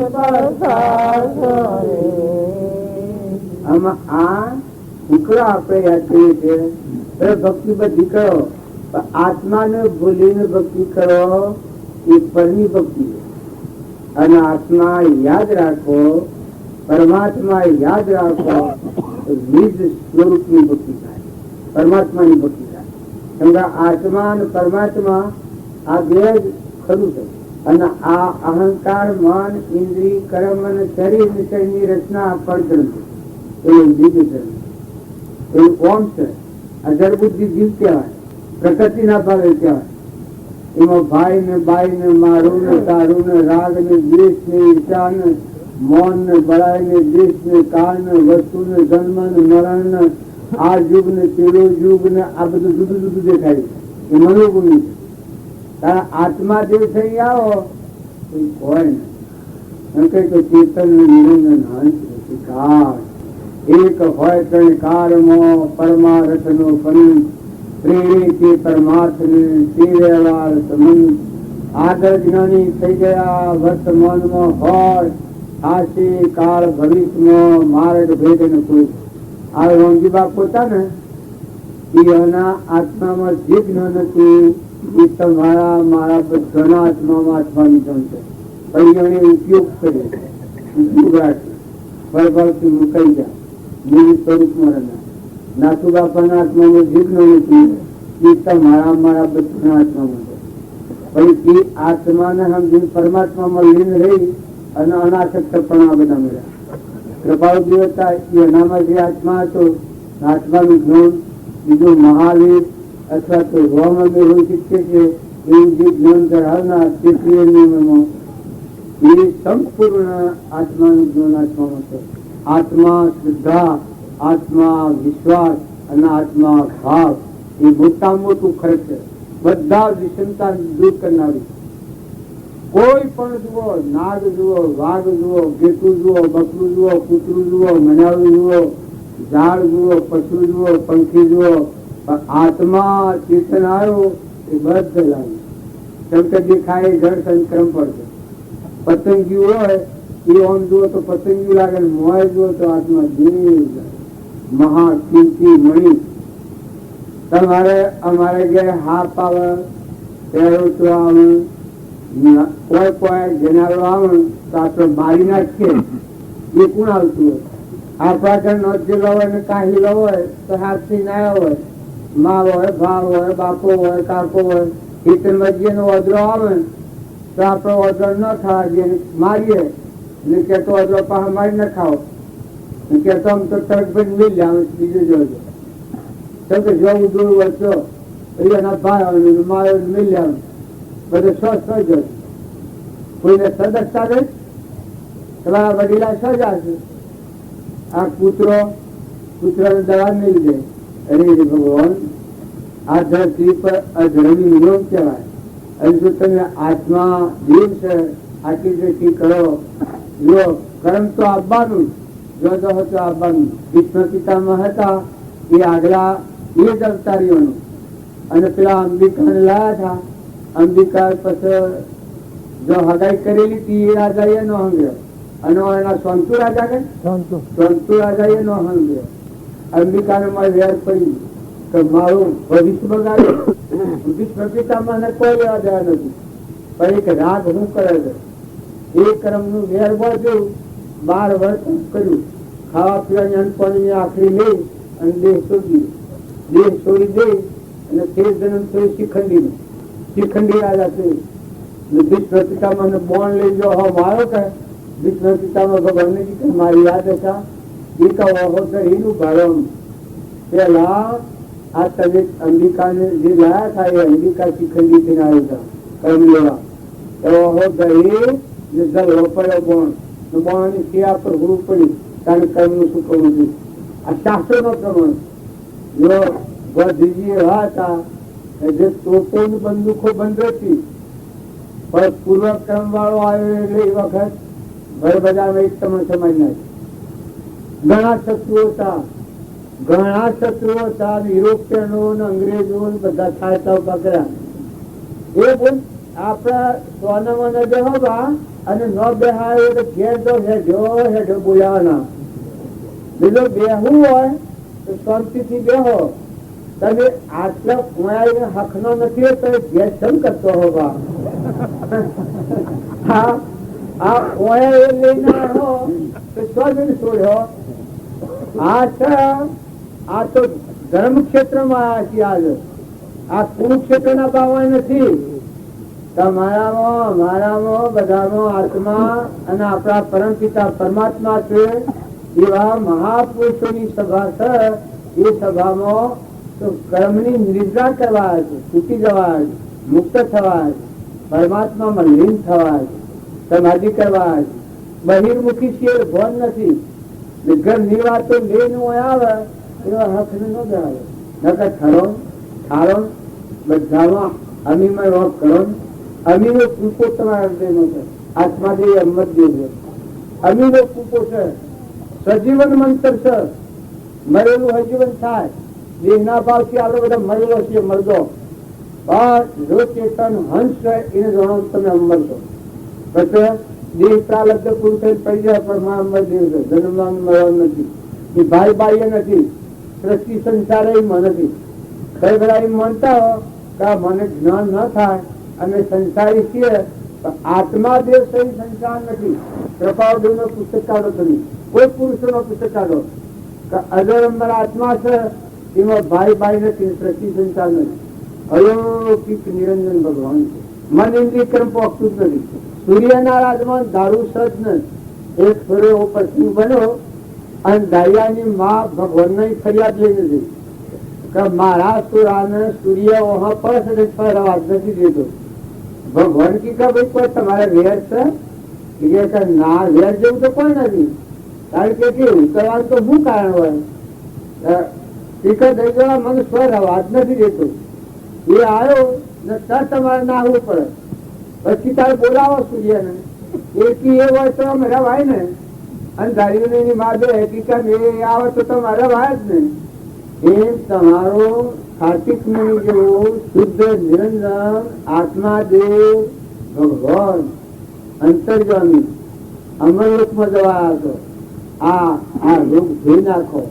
આમાં આ દીકરો આપણે યાદ કરીએ છીએ ભક્તિ બધી કરો આત્માને ભૂલીને ભક્તિ કરો એ પરની ભક્તિ અને આત્મા યાદ રાખો પરમાત્મા યાદ રાખો તો નિજ સ્વરૂપની ભક્તિ થાય, પરમાત્માની ભક્તિ થાય. કેમ કે આત્મા અને પરમાત્મા આ બે જ ખરું છે. અને આ અહંકાર મન ઇન્દ્રિય કર્મ અને શરીર વિષયની રચના પડગ્રંથ છે. એ બીજું છે એ ઓમ છે. અજર બુદ્ધિ જીવ કહેવાય, પ્રકૃતિના ભાવે કહેવાય. એમાં ભાઈ ને બાઈ ને મારું ને તારું ને રાગ ને દ્વેષ ને ઈર્ષા ને મૌન ને બળાઈ ને દેશ ને કાળ ને વસ્તુ ને જન્મ ને મરણ ને આ યુગ ને પેલો યુગ ને આ બધું જુદું જુદું દેખાય એ મનોભૂમિ છે. તારા આત્મા જે છે એ આવો હોય ને એમ કઈ તો ચેતન નિરંજન હંસ કાર એક હોય ત્રણ કારમાં પરમાર્થ નો ફની પ્રેરે તે પરમાર્થ ને તે વ્યવહાર સંબંધ આગળ જ્ઞાની થઈ ગયા વર્તમાનમાં હોય આશે કાળ ભવિષ્યમાં માર્ગ ભેદ ને કોઈ આ રોંજી બાપ પોતા ને એના આત્મામાં જે જ્ઞાન હતું એ તમારા મારા બધાના આત્મામાં આત્માની જણ છે. પછી એને ઉપયોગ કરે ઉપયોગ રાખે ભરભરથી મુકાઈ જાય મૂળ સ્વરૂપમાં રહેનાર નાથુ બાપાના આત્મામાં જે જ્ઞાન હતું એ તમારા મારા બધાના આત્મામાં છે. પછી એ આત્માને સમજીને પરમાત્મામાં લીન રહી અને અનાસક્ત પણ આ બધા મળ્યા. કૃપાળુ દેવતા એનામાં જે આત્મા હતો આત્માનું જ્ઞાન બીજું મહાવીર અથવા તો રોમમે હોઈ શકે છે એવું જે જ્ઞાન ધરાવનાર ક્ષેત્રીય નિયમોમાં એ સંપૂર્ણ આત્માનું જ્ઞાન આત્મામાં છે. આત્મા શ્રદ્ધા, આત્મા વિશ્વાસ અને આત્મા ભાવ એ મોટામાં મોટું ખર્ચ છે. બધા વિષમતા દૂર કરનારી. કોઈ પણ જુઓ, નાગ જુઓ, વાઘ જુઓ, ગેટું જુઓ, બકરું જુઓ, કૂતરું જુઓ, મનાળું જુઓ, ઝાડ જુઓ, પશુ જુઓ, પંખી જુઓ, આત્મા ચેતન આવ્યો એ બધે લાગે. કેમ કે દેખાય જળ સંક્રમ પડશે. પતંગી હોય એ ઓમ જુઓ તો પતંગી લાગે, મોય જુઓ તો આત્મા દેવ મહાકીર્તિ મણી. તમારે અમારે ઘેર હાપ આવે, પહેરો આવે, કોઈ કોઈ જનારો આવે તો આપણે મારી નાખીએ એ કોણ આવતું હોય? આપણા ઘર નોંધેલો હોય ને કાહીલો હોય તો હાથથી ના હોય, મા હોય, ભાવ હોય, બાપો હોય, કાકો હોય, ખેતરમાં નો ઓદરો આવે તો આપણો ઓદરો ન ખાવા દઈએ, મારીએ ને કેતો ઓદરો પાસે મારી ન ખાઓ કેતો આમ તો તરત ભાઈ લઈ લે આવે બીજું જોજો. કેમ કે જવું દૂર વચ્ચો એના ભાઈ આવે મારે લઈ લે આવે બધે સજ કોઈને સદસ્તા દે તમારા વડીલા સજા છે. આ કૂતરાને દવા નહીં દે. અરે ભગવાન આ ધરતી પર અધર્મી નિયમ કહેવાય. અને જો તમે આત્મા દેવ છે આટલી દ્રષ્ટિ કરો, જો કર્મ તો આપવાનું જો તો આપવાનું. ભીષ્મ પિતામાં હતા એ આગલા એ જ અવતારીઓનું અને પેલા અંબિકાને લાયા હતા. અંબિકા પછી જો હગાઈ કરેલી હતી એ રાજા એ નો હંગ્યો અને એના સોંતુ રાજા કે સોંતુ રાજા એ નો હંગ્યો. અંબિકાને મારે વેર પડી કે મારું ભવિષ્ય બગાડ્યું. ભીષ્મ પિતામાં કોઈ લેવા દેવા નથી. પણ એક રાગ હું કરે છે એ કર્મ નું વેર બાજુ 12 વર્ષ કર્યું. ખાવા પીવાની અનપણની આખરી લઈ અને દેહ છોડી દે અને તે જન્મ થયો શિખંડી શિખંડી રાજા છે. ભીષ્મ પિતામાં બોન લઈ જો હો મારો કે ભીષ્મ પિતામાં ભગવાન ને કે મારી યાદ હતા એ કહો એનું ભાડો પેલા આ તમે અંબિકાને જે લાયા હતા એ અંબિકા શિખંડી થી આવ્યા હતા કર્મ લેવા એવો ગઈ પડ્યો બોન બોણની શિયા પર ગુરુ પડી કારણ કર્મ નું શું કરવું જોઈએ. આ શાસ્ત્ર નો પ્રમાણ જો ગોધીજી એવા હતા જે તોપોની બંદૂકો બંધ હતી પણ પૂર્વક્રમ વાળો આવ્યો એટલે એ વખત ભર બજારમાં એક તમે સમજ નાખી. ઘણા શત્રુઓ હતા યુરોપિયનો અંગ્રેજો બધા થાય પકડ્યા. એ બોલ આપડા સોનામાં ન બેહવા અને ન બેહાય તો ઘેર તો હેઠો બોલાવાના. બીજો બેહવું હોય તો શાંતિથી બેહો. તમે આટલા કુણાઈને હકનો નથી તો ઘેર સમ કરતો હોવા આ કુણા એ લઈને હો તો સ્વજન છોડ્યો. આ તો ધર્મ ક્ષેત્રમાં આવ્યા છે. આ કુરુક્ષેત્ર ના બાવા નથી. મારામાં બધામાં આત્મા અને આપણા પરમ પિતા પરમાત્મા છે એવા મહાપુરુષોની સભા છે. એ સભામાં તો કર્મની નિદ્રા કરવા છે, છૂટી જવા છે, મુક્ત થવા છે, પરમાત્મામાં લીન થવા છે, સમાધિ કરવા છે. બહિર્મુખી છીએ ભાન નથી. ઘરની વાતો લઈને આવે એવા હક ન આવે. નકર ખરો ઠારો બધામાં અમીમય રોગ કરો. અમીનો કૂપો તમારા હૃદયનો છે. આત્માદેવ અમરદેવ છે. અમીનો કૂપો છે. સજીવન મંત્ર છે. મરેલું હજીવન થાય. દેહના ભાવથી આપણે બધા મરેલો છીએ મરદો. પણ જો ચેતન હંસ છે એને જાણો તમે અમર છો. પછી દેહ પ્રાલબ્ધ પૂરું થઈને પડી જાય પણ માં અમરદેવ છે. જન્મવાનું મરવાનું નથી. એ ભાઈ બાહ્ય નથી. સૃષ્ટિ સંસાર એમાં નથી. કઈ બધા એમ માનતા હો કે મને જ્ઞાન ન થાય અને સંસારી છીએ. આત્મા દેવ સહી સંસાર નથી. કૃપાદેવ નો પુસ્તક કાઢો તમે. કોઈ પુરુષો નો પુસ્તક કાઢો કે અગર અમારા આત્મા છે એમાં ભાઈ ભાઈ નથી. સૃષ્ટિ સંસાર નથી. અલૌકિક નિરંજન ભગવાન છે. મન ઇન્દ્રિય કર્મ પોખતું જ નથી. સૂર્યના રાજમાં દારૂ સજ ને એક ફેરો એવો પ્રસંગ બન્યો અને દાયાની માં ભગવાન ફરિયાદ લઈને ગઈ કે મારા સુરાને સૂર્ય ઓહા પડે ફરવા નથી દેતો. ભગવાન કી કે ભાઈ કોઈ તમારે વેર છે કે ના વેર જેવું તો કોઈ નથી. કારણ કે કેવું કરવાનું તો શું કારણ હોય. દઈ જવા મને સ્વર અવાજ નથી દેતો. એ આવ્યો ને તર તમારે નાહવું પડે. પછી તારે બોલાવો સૂર્યને. એકી એ હોય તો અમે રવાય ને. અને ધારીઓની માં બે હકીકત એ આવે તો તમારે રવાય જ ને. એમ તમારો કાર્તિક મુનિ જેવો શુદ્ધ નિરંજન આત્મા દેવ ભગવાન અંતર્જામી અમરલોકમાં જવા હતો. આ રોગ ધોઈ નાખો,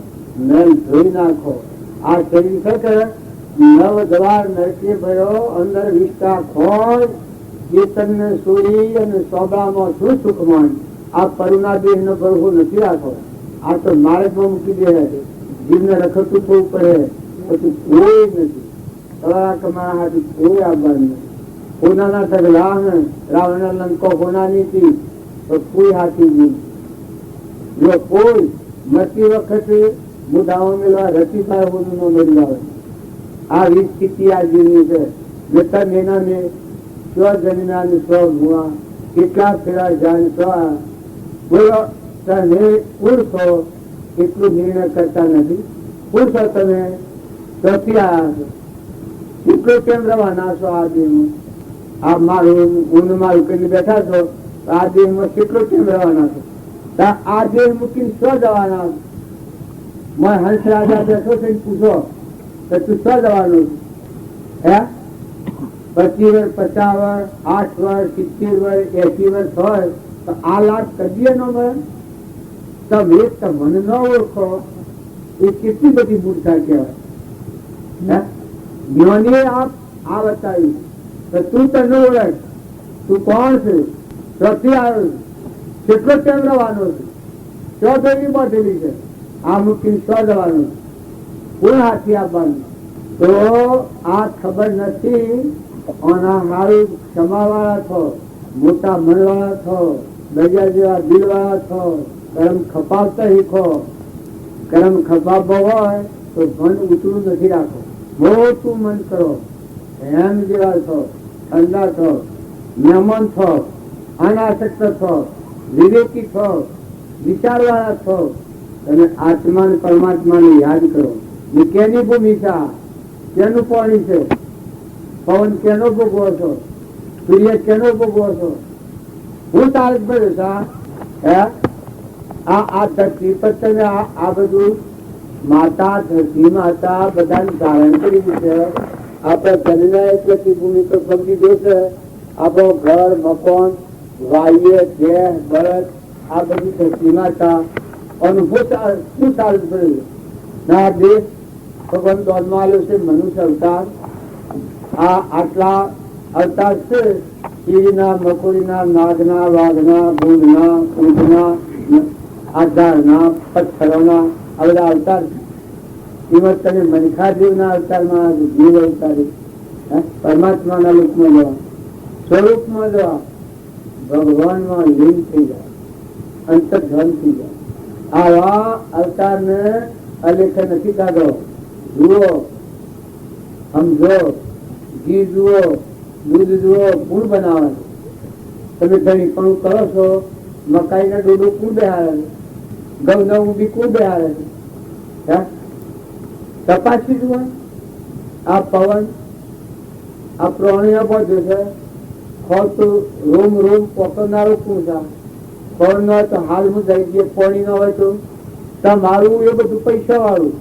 મેલ ધોઈ નાખો. આ શરીર છે નવ દ્વાર નરકે ભર્યો અંદર વિષ્ટા ખોળ ચેતન સોરી અને સોબામાં શું સુખ માન. આ પરુના દેહ નો ગર્ભો નથી રાખો. આ તો માર્ગમાં મૂકી દે. જીવને રખડતું થવું પડે. પછી કોઈ નથી. તમારા કમારા હાથી કોઈ આવવાનું નથી. કોનાના ઢગલા રાવણ લંકો કોનાની હતી તો કોઈ હાથી નહીં. જો કોઈ મરતી વખતે મુદ્દાઓ મેળવા રસી થાય બધું ન મળી આવે. આવી સ્થિતિ આ જીવની છે. જતા મેના ને સ્વ જન્મ્યા ને સ્વ ભુવા કેટલા ફેરા જાણ સ્વ બોલો તમે પુરુષો એટલું નિર્ણય કરતા નથી. પુરુષો તમે એટલો કેમ રવાના છો આ દેહમાં. આ મારું ઊન મારું કરીને બેઠા છો આ દેહમાં કેટલો કેમ રવાના છો. આ દેહ મૂકીને સ્વ જવાના. હંસ રાજા બેઠો છે પૂછો કે તું સ્વ જવાનું હે 25 વર્ષ 50 વર્ષ 8 વર્ષ 70 વર્ષ 80 વર્ષ હોય તો આ લાખ કદીએ ન મળે. તમે મને ન ઓળખો એ કેટલી બધી મૂર્ખતા કહેવાય. જ્ઞાનીએ આ બતાવ્યું કે તું તને ઓળખ. તું કોણ છે? ક્યાંથી આવ્યો? કેટલો ટાઈમ રહેવાનો છે? ચોથેલી બોધેલી છે. આ મૂકીને સ્વ જવાનું. કોણ હાથી આપવાનું? તો આ ખબર નથી. આના હારું ક્ષમાવાળા થો, મોટા મનવાળા થો, દરિયા જેવા દિલવાળા થો. કર્મ ખપાવતા શીખો. કર્મ ખપાવવો હોય તો મન ઉતરું નથી રાખો. મોટું મન કરો. એમ જેવા થો, ઠંડા થો, મહેમાન થો, અનાસક્ત થો, વિવેકી થો, વિચારવાળા થો. અને આત્મા ને પરમાત્માને યાદ કરો. કેની ભૂમિકા, કેનું પાણી છે? પવન કેનો ભોગવો છો? સૂર્ય કેનો ભોગવો છો? હું તારક ભર્યો છે. આ ધરતી પર તમે આ બધું માતા ધરતી માતા બધાને ધારણ કરી છે. આપણા જનનાયક ભૂમિ પર પગી દે છે. આપણો ઘર મકાન વાય્ય દેહ બળદ આ બધી ધરતી માતા અનુભવ શું સારું પડ્યું ના દેશ ભગવાન દોડમાં આવ્યો છે. મનુષ્ય અવતાર આ આટલા અવતાર છે. કીડીના મકોડીના નાગના વાઘના ભૂંડના ઊંટના આધારના પથ્થરોના આ બધા અવતાર છે. એમાં તમે મનખાદેવના અવતારમાં જીવ અવતારે પરમાત્માના રૂપમાં જવા, સ્વરૂપમાં જવા, ભગવાનમાં લીન થઈ જાય, અંતર્ધ્યાન થઈ જાય. આવા અવતારને અલેખ નથી કાઢો. જુઓ, સમજો, ઘી જુઓ, દૂધ જુઓ, ગુણ બનાવે. તમે ઘણી પણ કરો છો મકાઈ ના ડોડો કોણ બેહાડે છે? ઘઉં ના ઊંધી કોણ બેહાડે છે? તપાસી જુઓ. આ પવન આ પ્રાણીઓ બધું છે. ખોટું રોમ રોમ પકડનારો કોણ છે? પવન ન હોય તો હાલમાં જઈ ગયે, પાણી ન હોય તો તમારું એ બધું પૈસા વાળું,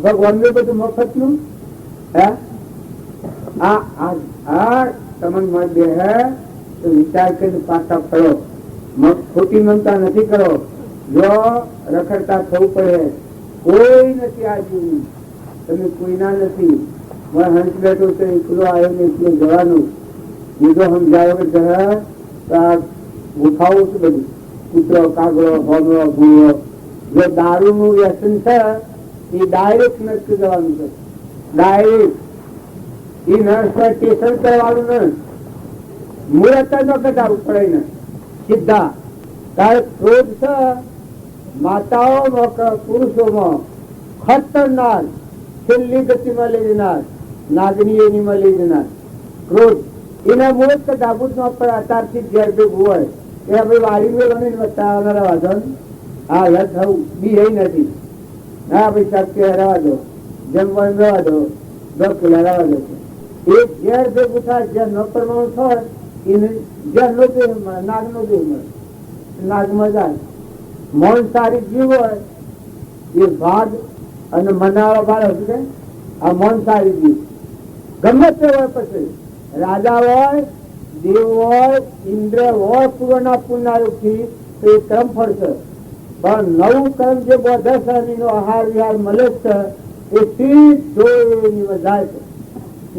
ભગવાન ને બધું મફત નું. હે આ તમને બે હે તો વિચાર કરીને પાછા ફરો. ખોટી મમતા નથી કરો. જો રખડતા થવું પડે, કોઈ નથી આ જીવનું, તમે કોઈના નથી. હંસ બેઠો છે, એકલો આવ્યો ને એકલો જવાનું. બીજો સમજાયો કે ગુફાઓ છે બધી, કૂતરો, કાગડો, ભોમરો, ભૂરો. જો દારૂ નું વ્યસન છે એ ડાયરેક્ટ નક્કી જવાનું છે. ડાયરેક્ટ એ નર્સ સ્ટેશન કરવાનું ને મુહૂર્ત ન કટાવવું પડે ને સીધા. તારે ક્રોધ છે માતાઓમાં કે પુરુષોમાં ખતરનાક છેલ્લી ગતિમાં લઈ જનાર, નાગની એનીમાં લઈ જનાર ક્રોધ. એના મુહૂર્ત કટાવવું જ ન પડે. અત્યારથી ઘેર ભેગું હોય એ આપણે વાળી બનીને બતાવવાના વાંધો. હા યાર થવું બી એ નથી. હા ભાઈ શક્ય રહેવા દો, જમવાનું રહેવા દો, 10 કિલો રહેવા દો. એ ઘેર ભેગું થાય જ્યાં ન પરમાણુ થાય એને જ્યાં નો દેહ મળે, નાગ નો દેહ મળે, નાગમાં જાય. મૌન સારી જીવ હોય એ ભાગ અને મનાવા બાળક છે. આ મૌન સારી જીવ ગમે તે હોય, પછી રાજા હોય, દેવ હોય, ઇન્દ્ર હોય, પૂર્વના પુણ્યારૂપી તો એ કર્મ ફળશે. પણ નવું કર્મ જે બધા શરીરનો આહાર વિહાર મળે છે એ સીધો જાય છે.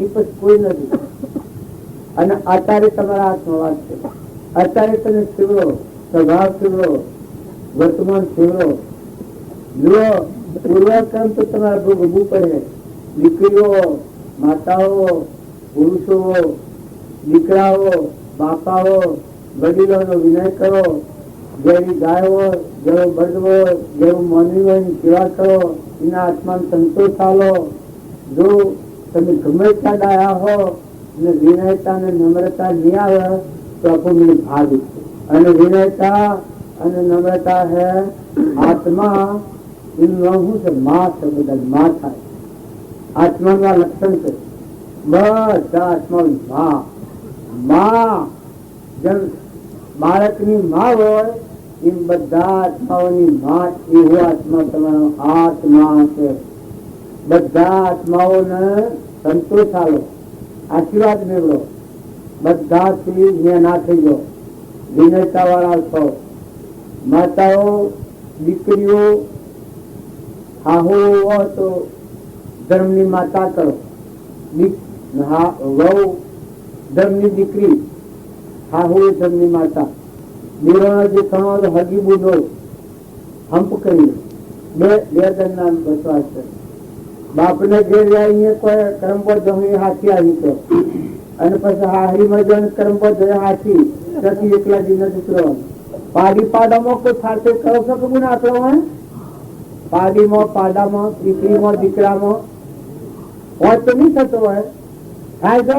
એ પછી કોઈ નથી. અને અત્યારે તમારા હાથમાં વાત છે. અત્યારે તમે શીવડો, સ્વભાવ શીવડો, વર્તમાન શીવડો. જુઓ પૂર્વક્રમ તો તમારે ભોગવવું પડે. દીકરીઓ, માતાઓ, પુરુષો, દીકરાઓ, બાપાઓ, વડીલોનો વિનય કરો. જેવી ગાય હોય, જેવો બળદ હોય, જેવું માનવી હોય એની સેવા કરો. એના આત્માને સંતોષ આલો. જો તમે ગમે ત્યાં ડાયા હો અને વિનયતા અને નમ્રતા નહીં આવે તો આપણને ભાગ છે. અને વિનયતા અને નમ્રતા હે આત્મા. એનું નામ શું છે? માં છે. બધા માં થાય. આત્માનું આ લક્ષણ છે. બધા આત્મા માં જેમ બાળકની માં હોય એમ બધા આત્માઓની માં એવો આત્મા તમારો આત્મા છે. બધા આત્માઓને સંતોષ આલો, આશીર્વાદ મેળવો. બધાથી ના થઈ જાઓ, વિનયતા વાળા છો. માતાઓ, દીકરીઓ, હાહુ હોય તો ધર્મની માતા કરો. વહુ ધર્મની દીકરી, હાહુ ધર્મની માતા. દેવાનો જે કણો હગી બુધો હંપ કરી બે જણના બસવાસ છે. બાપને ઘેર જાય કોઈ કરમપો જમી હાથી આવી તો, અને પછી હાહરીમાં જઈને કરમપો જયા હાથી પછી એકલા જી નથી ઉતરવાનું. પાડી પાડામાં કોઈ સાથે કરો છો કે ના આપણો પાડીમાં, પાડામાં, દીકરીમાં, દીકરામાં હોય તો નહીં થતો હોય. થાય છે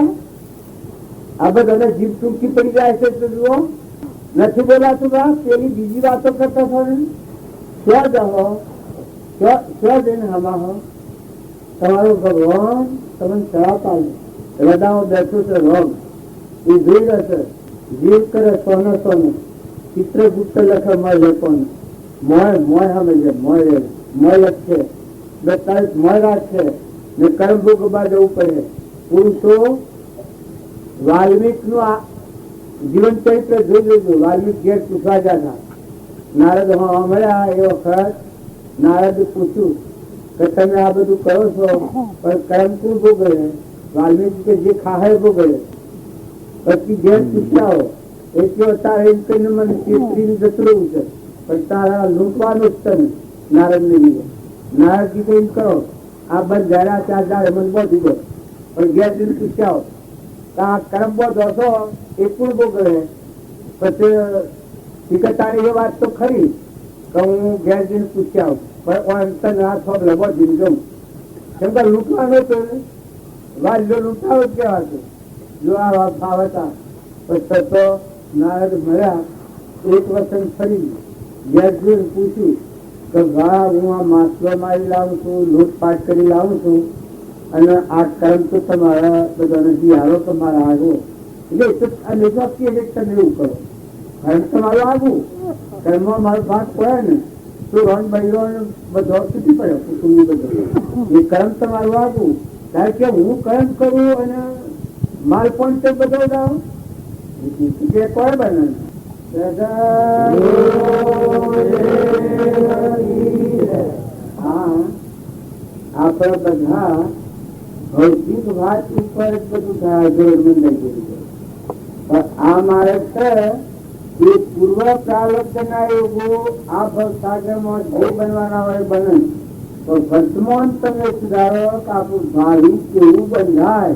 આ બધાને જીભ ટૂંકી પડી જાય છે તો જુઓ નથી બોલાતું. પેલી બીજી વાતો કરતા છો ને ક્યાં જાઓ, ક્યાં જઈને હમા હો. તમારો ભગવાન તમને સવા પાડે. હૃદયમાં બેઠું છે રોગ એ જોઈ રહેશે. જીવ કરે સોનો સોનો, ચિત્રગુપ્ત લખે મય લોકોને. મોય મોય સમજે, મોય મોય લખશે, મોય રાખશે ને કર્મ ભોગ બાદ જવું પડે. પુરુષો વાલ્મિક નું જીવન ચરિત્ર જોઈ જોજો. વાલ્મિક ઘેર પૂછવા જતા નારદ મળ્યા એ વખત નારદ પૂછ્યું કે તમે આ બધું કરો છો પણ કર્મ કોણ ભોગવે? વાલ્મિક કે જે ખાહે ભોગવે. પછી ઘેર પૂછ્યા એટલે તારે એમ કહીને મને સ્ત્રીનું જતું રહેવું છે પણ તારા લૂંટવાનું જ તને નારદ ને લીધે. નારદજી કઈ કરો આ બંધ જરા 4 દાડે મને બહુ દીધો પણ ઘેર જઈને પૂછ્યા આ કર્મ બહુ હતો એ કોણ ભોગવે? પછી તારી એ વાત તો ખરી કે હું ઘેર જઈને પૂછ્યા પણ તને આ થોડ લબો દીધું જઉં કેમ કે લૂંટવાનો હતો ને વાલીઓ લૂંટાવો જ કહેવાતું. જો આ ભાવ હતા પછી તો નારદ મળ્યા એક વતન ફરી ઘેર જઈને પૂછ્યું કે ભા હું આ માછલો મારી લાવું છું, લૂંટપાટ કરી લાવું છું અને આ કર્મ તો તમારા બધા નથી હારો તમારા આગો એટલે તમે એવું કરો કર્મ તમારું આગું કર્મમાં મારો ભાગ પડે ને તો રણ બૈરો બધો છૂટી પડે કુટુંબ બધો એ કર્મ તમારું આગું કારણ કે હું કર્મ કરું અને માલ પણ તે બધો જાઉં કોઈ બને આપડે બધા ભૌતિક વાત ઉપર જ બધું થાય આ મારે છે એ પૂર્વ પ્રારબ્ધ ના યોગો આ ભવસાગરમાં જે બનવાના હોય બને તો વર્તમાન તમે સુધારો કે આપણું ભાવિ કેવું બંધાય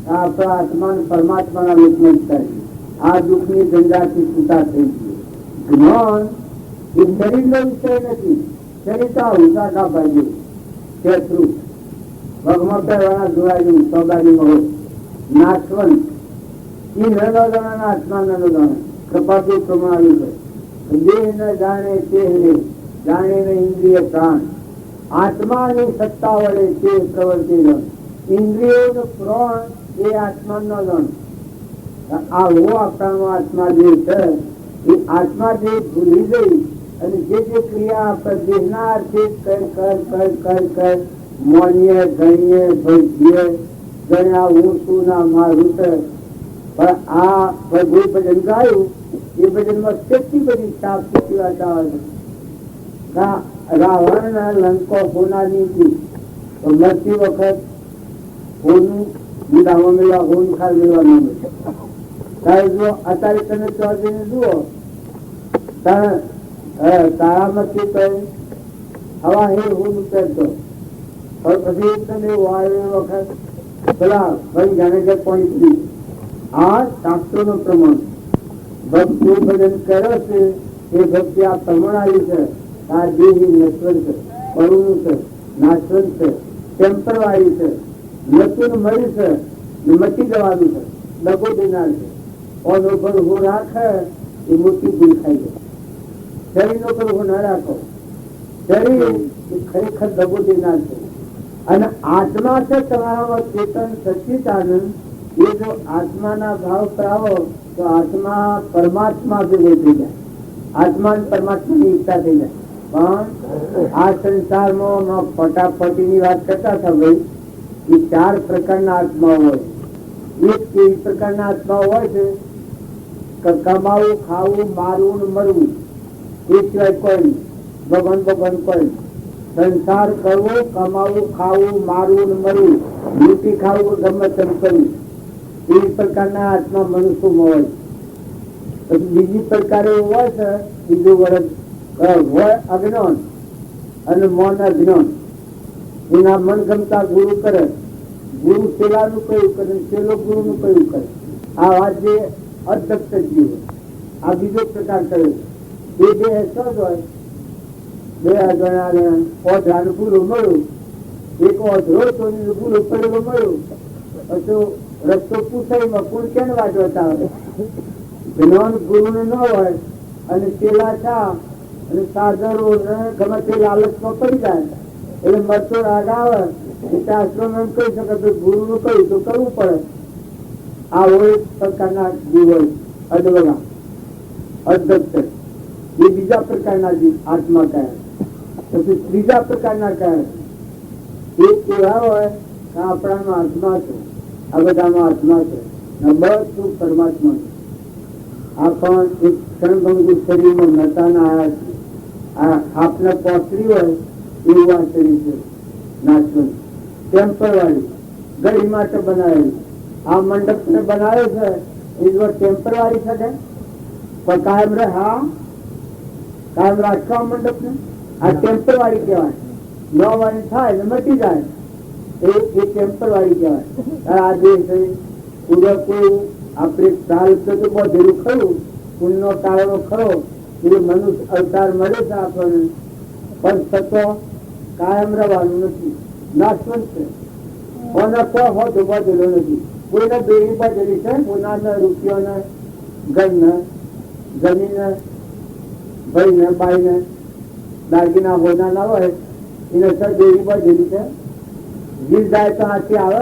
આપણા આત્મા પરમાત્માના લોકમાં થાય આ દુઃખની ગંગાથી છૂટા થઈ ગયું જ્ઞાન એ શરીરનો વિષય નથી શરીર તો ઉતાકા ભાગ્યું શત્રુ ભગવાન કહેવાના જોડાયું સોગાડીમાં હોય નાશવંત એ નનો દાણા આત્મા નનો દાણા કપાતું પ્રમાણ્યું છે દેહ ન જાણે તે જાણે ને ઇન્દ્રિય પ્રાણ આત્માની સત્તા વડે તે પ્રવૃત્તિ ઇન્દ્રિયો પ્રાણ એ આત્મા ન ગણ આવો આપણાનો આત્મા જે છે એ આત્મા જે ભૂલી ગઈ અને જે ક્રિયા આપણે દેહના અર્થે કર મોનીએ ગણીએ ભજીએ ગણ્યા હું શું ના મારું છે પણ આ પ્રભુ ભજન ગાયું એ ભજનમાં કેટલી બધી સાફ સુથરી વાત આવે છે રાવણ લંકો હોનાની હતી તો મરતી વખત હોનું મુદામાં મેળવા હોન ખાલ મેળવાનું જો અત્યારે તમે ચોધીને જુઓ તારામાંથી કહે હવા હે હું ઉતરતો પછી તમે વાળે વખત પેલા ભાઈ જાણે કે પાણી પી આ શાસ્ત્રો નું પ્રમાણ ભક્તિ ભજન કરે છે એ ભક્તિ આ પ્રમાણ આવ્યું છે આ દેહ નશ્વર છે કરુણ છે નાશવંત છે ટેમ્પરવારી છે નતું મળ્યું છે મચી જવાનું છે દગો દેનાર છે ઓનો પર હું રાખે એ મોટી ભૂલ ખાઈ જાય શરીર નો પર હું ના રાખો શરીર એ ખરેખર દગો દેનાર છે અને આત્મા છે તમારામાં ચેતન સચ્ચિદાનંદ એ જો આત્માના ભાવ કરાવો તો આત્મા પરમાત્મા ભેગો થઈ જાય આત્મા પરમાત્માની ઈચ્છા થઈ જાય પણ આ સંસારમાં ફટાફટીની વાત કરતા હતા ભાઈ એ 4 પ્રકારના આત્મા હોય એક એવી પ્રકારના આત્મા હોય છે કે કમાવું ખાવું મારવું મરવું એ સિવાય કોઈ ભગવાન કોઈ સંસાર કરવો કમાવું ખાવું મારવું મરવું લૂંટી ખાવું ગમે તેમ કરવું એ પ્રકારના આત્મા મનુષ્યમાં હોય પછી બીજી પ્રકારે એવું હોય છે બીજું વર્ષ હોય અજ્ઞાન અને મૌન અજ્ઞાન એના મનગમતા ગુરુ કરે ગુરુ ચેલાનું કયું કરે ચેલો ગુરુનું કયું કરે આ વાત જે અદક્ષ જીવ આ બીજો પ્રકાર કરે એ બે સજ હોય બે અજ્ઞાન ઓઢાનું પૂરું મળ્યું એક ઓઢરો તો પૂરું પડેલું મળ્યું પછી રસ્તો પૂછાઈમાં પૂર કેમ વાંચવતા આવે જ્ઞાન ગુરુ ન હોય અને ચેલા થા અને સાધરો ગમે તે લાલચમાં પડી જાય એટલે મરતો રાગ આવે શાસ્ત્રો એમ કહી શકે તો ગુરુ નું કહ્યું તો કરવું પડે આવો એક પ્રકારના જીવ હોય અડવલા અદક્ષ એ બીજા પ્રકારના જીવ આત્મા કહે પછી ત્રીજા પ્રકારના કહે એ કેવા હોય કે આપણાનો આત્મા છે આ બધામાં આત્મા છે બધું પરમાત્મા છે આ પણ એક ક્ષણભંગુ શરીરમાં નતાના આવ્યા છે આપને પોતરી હોય એવું આ શરીર છે નાશવંત ટેમ્પરવારી ગળી માટે બનાવેલી આ મંડપ ને બનાવ્યો છે એ જો ટેમ્પરવારી છે પણ કાયમ રહે હા કાયમ રાખવા મંડપ ને આ ટેમ્પરવારી કહેવાય નવાણી થાય ને મટી જાય એ ટેમ્પરવારી કહેવાય આ દેશ પૂરા કોઈ આપણે સાલ તો બધેલું ખરું પુણ્યનો કાળનો ખરો એ મનુષ્ય અવતાર મળે છે આપણને પણ સતો કાયમ રહેવાનું નથી નાશવંત છે કોના કો હોતો બધેલો નથી કોઈના દોરી બધેલી છે કોઈના રૂપિયાના ઘરના જમીન ભાઈ ને બાઈ ને દાગીના હોના ના હોય એને સર દેવી બાજેલી છે. જીવ જાય તો હાથી આવે,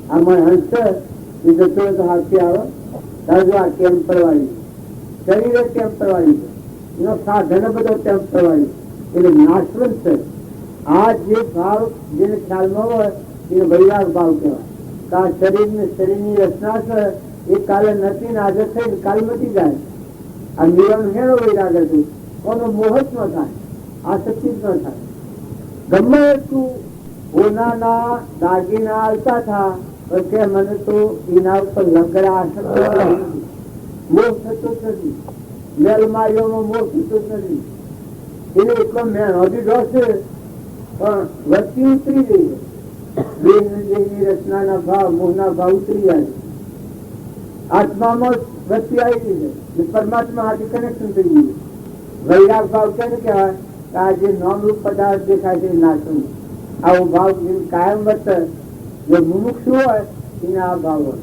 આમાં હંસ છે એ જતો હોય તો હાથી આવે. તાજુ આ ટેમ્પર વાળી શરીરે ટેમ્પર વાળી છે, એનો સાધન બધો ટેમ્પર વાળી એટલે નાશવંત છે. આ જે ભાવ જેને ખ્યાલમાં હોય એને વૈરાગ ભાવ કહેવાય. આ શરીરની રચના છે એ કાલે નથી ને આજે થઈ ને કાલે મટી જાય. આ નિયમ હેનો વૈરાગ હતું, કોનો મોહ જ ન થાય, આસક્તિ જ ન થાય. ગમે એટલું હોનાના દાગીના આવતા થા કે મને તો એના ઉપર લંગડા મોહ થતો જ નથી, મેલમારીઓમાં મોહ થતો જ નથી. એને એટલો મેં હજી ડોસે પણ વસ્તી ઉતરી ગઈ. રચનાના ભાવ મોહના ભાવ ઉતરી જાય, આત્મામાં વસ્તી આવી ગઈ છે, પરમાત્મા હાથે કનેક્શન થઈ ગયું. વૈરાગ ભાવ કેને કહેવાય? આ જે નામરૂપ પદાર્થ દેખાય છે નાશવંત. આવો ભાવ કાયમ વર્તે જે મુમુક્ષુ હોય એને આ ભાવ હોય.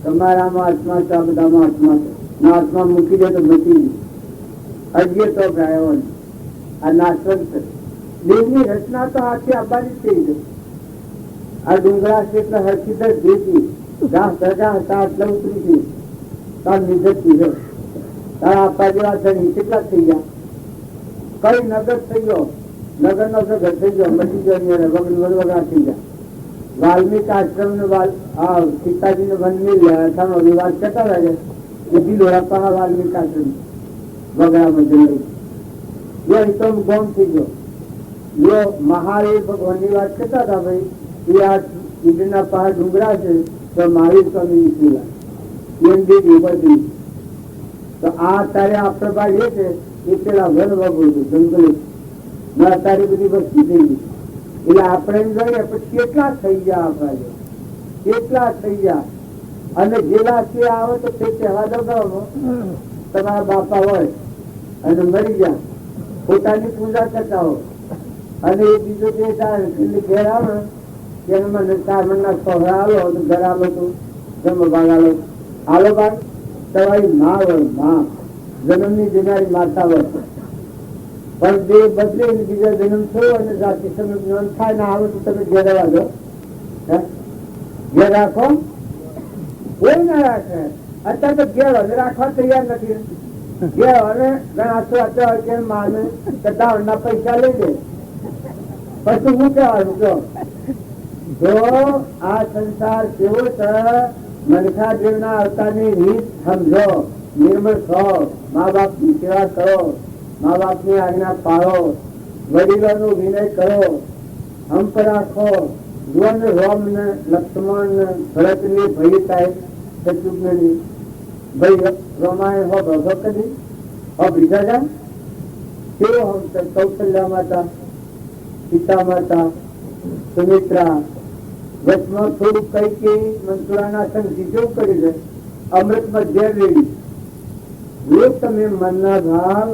તમારામાં આત્મા છે, આ બધામાં આત્મા છે. ના આત્મા મૂકી દે તો નથી અજ્ઞે તો ગાયો. આ નાશવંત છે. દેવની રચના તો આખી આબાની થઈ ગઈ. આ ડુંગરા છે એટલે હરખી દસ દેતી ઘાસ સગા હતા એટલે ઉતરી ગઈ. તાર નિજત કીધો તારા આપવા જેવા થઈ કેટલા થઈ ગયા? કઈ નગર થઈ ગયો, નગર નો ઘર થઈ ગયો, મટી ગયો, વગર થઈ ગયા. વાલ્મીક આશ્રમ ને સીતાજી ને વન મિલ વિવાદ કરતા રહે ઉભી લોડા વાલ્મીક આશ્રમ વગડામાં જંગલ તો ગોમ થઈ ગયો. જો મહાવીર ભગવાન ની વાત કરતા હતા ભાઈ એ આ ઈડના પહાડ ડુંગરા છે તો મહાવીર સ્વામી નીકળ્યા એમ બી બધી. તો આ અત્યારે આપણે ભાઈ એ છે એ પેલા વન વગર જંગલ અત્યારે બધી વસ્તી થઈ ગઈ. એટલે આપણે એમ જોઈએ પછી કેટલા થઈ ગયા આપણા, કેટલા થઈ ગયા. અને જેલા તે આવે તો તે કહેવા દો તમારા બાપા હોય અને મરી ગયા, પોતાની પૂજા કરતા હોય અને એ બીજો જે ઘેર આવે કે મને 4 મહિના સોહરા આલો તો ઘર આલો તો જન્મ ભાગ આલો ભાગ તમારી મા હોય, મા જન્મની દેનારી માતા હોય. પણ જે બદલે બીજા જન્મ થયો અને જાતિ સમય થાય ના આવે તો તમે ઘેર આવવા દો, ઘેર રાખો? કોઈ ના રાખે. અત્યારે તો ઘેર અને રાખવા તૈયાર નથી. ઘેર અને ઘણા માને કટાવના પૈસા લઈ દે પછી હું કહેવાનું કહો. જો આ સંસાર કેવો છે, મનખા દેવના અવતારની રીત સમજો, નિર્મળ થો, મા બાપ ની સેવા કરો, મા બાપ ની આજ્ઞા પાળો, વડીલો નો વિનય કરો, હંપ રાખો. જુવાન રોમ ને લક્ષ્મણ ને ભરત ની ભય થાય શત્રુઘ્ન ની ભાઈ રામાયણ હો ભગો કદી હો બીજા જા કેવો હંપ કૌશલ્યા માતા, સીતા માતા, સુમિત્રા વચમાં થોડું કઈ કે મંસુરાના સંગથી કેવું કરી દે અમૃતમાં ઝેર રેડી. જો તમે મનના ભાવ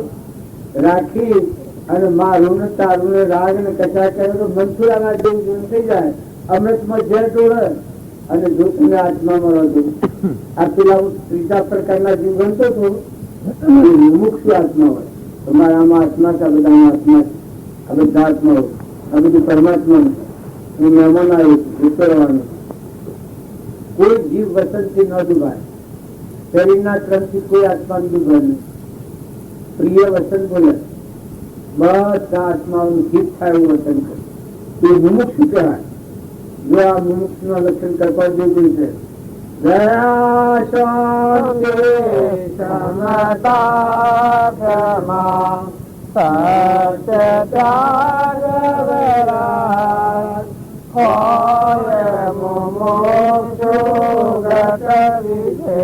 રાખી અને મારું ને તારું ને રાગ ને કચા કરે તો મંસુરાના જેવું જીવન થઈ જાય, અમૃતમાં ઝેર તોડે. અને જો તમે આત્મામાં રહો આ પેલા ત્રીજા પ્રકારના જીવ બનતો હતો મુક્ષુ આત્મા હોય. તમારામાં આત્મા છે, આ બધામાં આત્મા છે, આ બધા આત્મા હોય, આ બધું પરમાત્મા મહેમાન આવ્યું ઉતરવાનું. કોઈ જીવ વસનથી ન ડૂબાય, શરીરના ક્રમથી કોઈ આત્મા ડૂબાય નહીં. પ્રિય વસન બોલે બધા આત્માઓનું હિત થાય એવું વસન કરે એ મુમુક્ષુ કહેવાય. જો આ મુમુક્ષુ ના લક્ષણ કરવા જેવું છે. દયા શાંતિ સમતા ક્ષમા સત્ય ત્યાગ વૈરાગ હોય મુમુક્ષુ ગત વિષય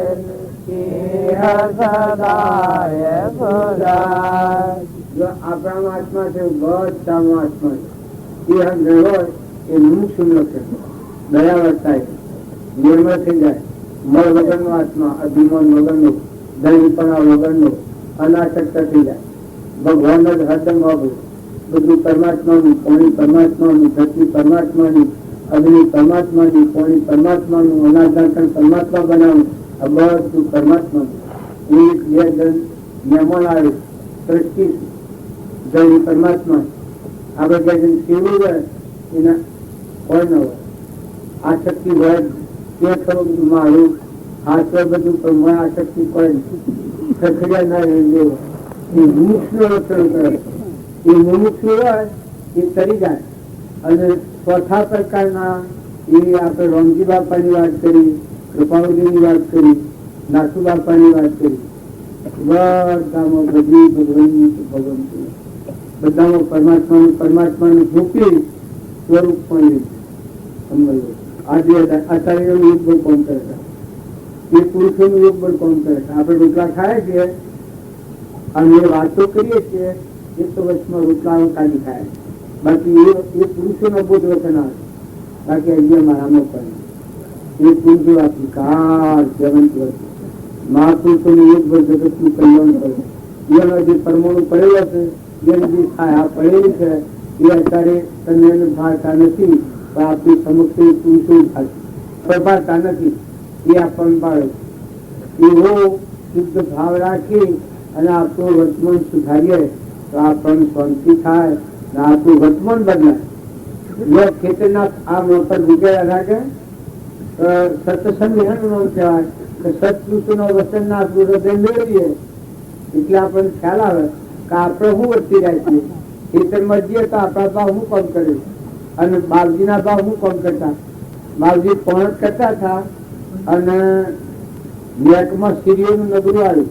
સદાય સુધાય. જો આપણામાં આત્મા છે, બધામાં આત્મા છે, એ હદ હોય એ મુમુક્ષુ લક્ષણ. દયા વર્તાય, નિર્મળ થઈ જાય, મળ વગરનો આત્મા, અભિમાન વગરનો, દૈવીપણા વગરનો, અનાસક્ત થઈ જાય. ભગવાન જ હરદમ વાપરું, બધું પરમાત્માનું, પાણી પરમાત્માનું, ધરતી પરમાત્માની, અગ્નિ પરમાત્માની, પાણી પરમાત્માનું, અનાધાકણ પરમાત્મા બનાવવું, આ બધું પરમાત્માનું. એક બે જણ મહેમાન આવે દ્રષ્ટિ જૈન પરમાત્મા આપણે જે શિવ હોય એના કોઈ ન હોય. આ શક્તિ હોય તે ખરું મારું હાથ બધું પણ હોય આ શક્તિ કોઈ ખખડ્યા ના રહેવું. એ મુમુક્ષનું રક્ષણ કરે. એ મુમુક્ષુ હોય એ તરી જાય. અને ચોથા પ્રકારના એ આપણે રોમજી બાપાની વાત કરી, કૃપાળુજીની વાત કરી, નાસુ બાપાની વાત કરી. બધામાં બધી ભગવાન બધામાં પરમાત્માનું મૂકી સ્વરૂપ પણ આજે આચાર્યનું યુગ બળ કોણ કરે છે, એ પુરુષોનું યુગ બળ કોણ કરે છે. આપણે રોટલા ખાય છે અને વાતો કરીએ છીએ એ તો વચમાં રોટલાઓ કાઢી ખાય, બાકી એ પુરુષોનો બોધ વચન આવે. બાકી અહીંયા મારામાં પણ એ પુરુષો અધિકાર જવંત વસ્તુ મહાપુરુષોનું યુગ બળ જગતનું કલ્યાણ કરે. એનો જે પરમાણુ પડેલો છે, જેની જે છાયા પડેલી છે એ અત્યારે તમને ભાળતા નથી, પણ આપણી સમક્ષ પુરુષો પ્રભાતા નથી. એ આપણને પાડે એવો શુદ્ધ ભાવ રાખી અને આપણું વર્તમાન સુધારીએ તો આપણને શાંતિ થાય, આપણું વર્તમાન બદલાય. જો ખેતરના આ પર વિજયા રાખે સત્સંગ એનું કહેવાય કે સત્પુરુષોનો વચન ના હૃદય મેળવીએ એટલે આપણને ખ્યાલ આવે કે આપણે શું વર્તી રહ્યા છીએ. ખેતરમાં જઈએ તો આપણા ભાવ શું કામ કરે અને બાપજીના ભાવ શું કામ કરતા. બાપજી પણ કરતા હતા અને નેકમાં સિરિયોનું નબળું આવ્યું.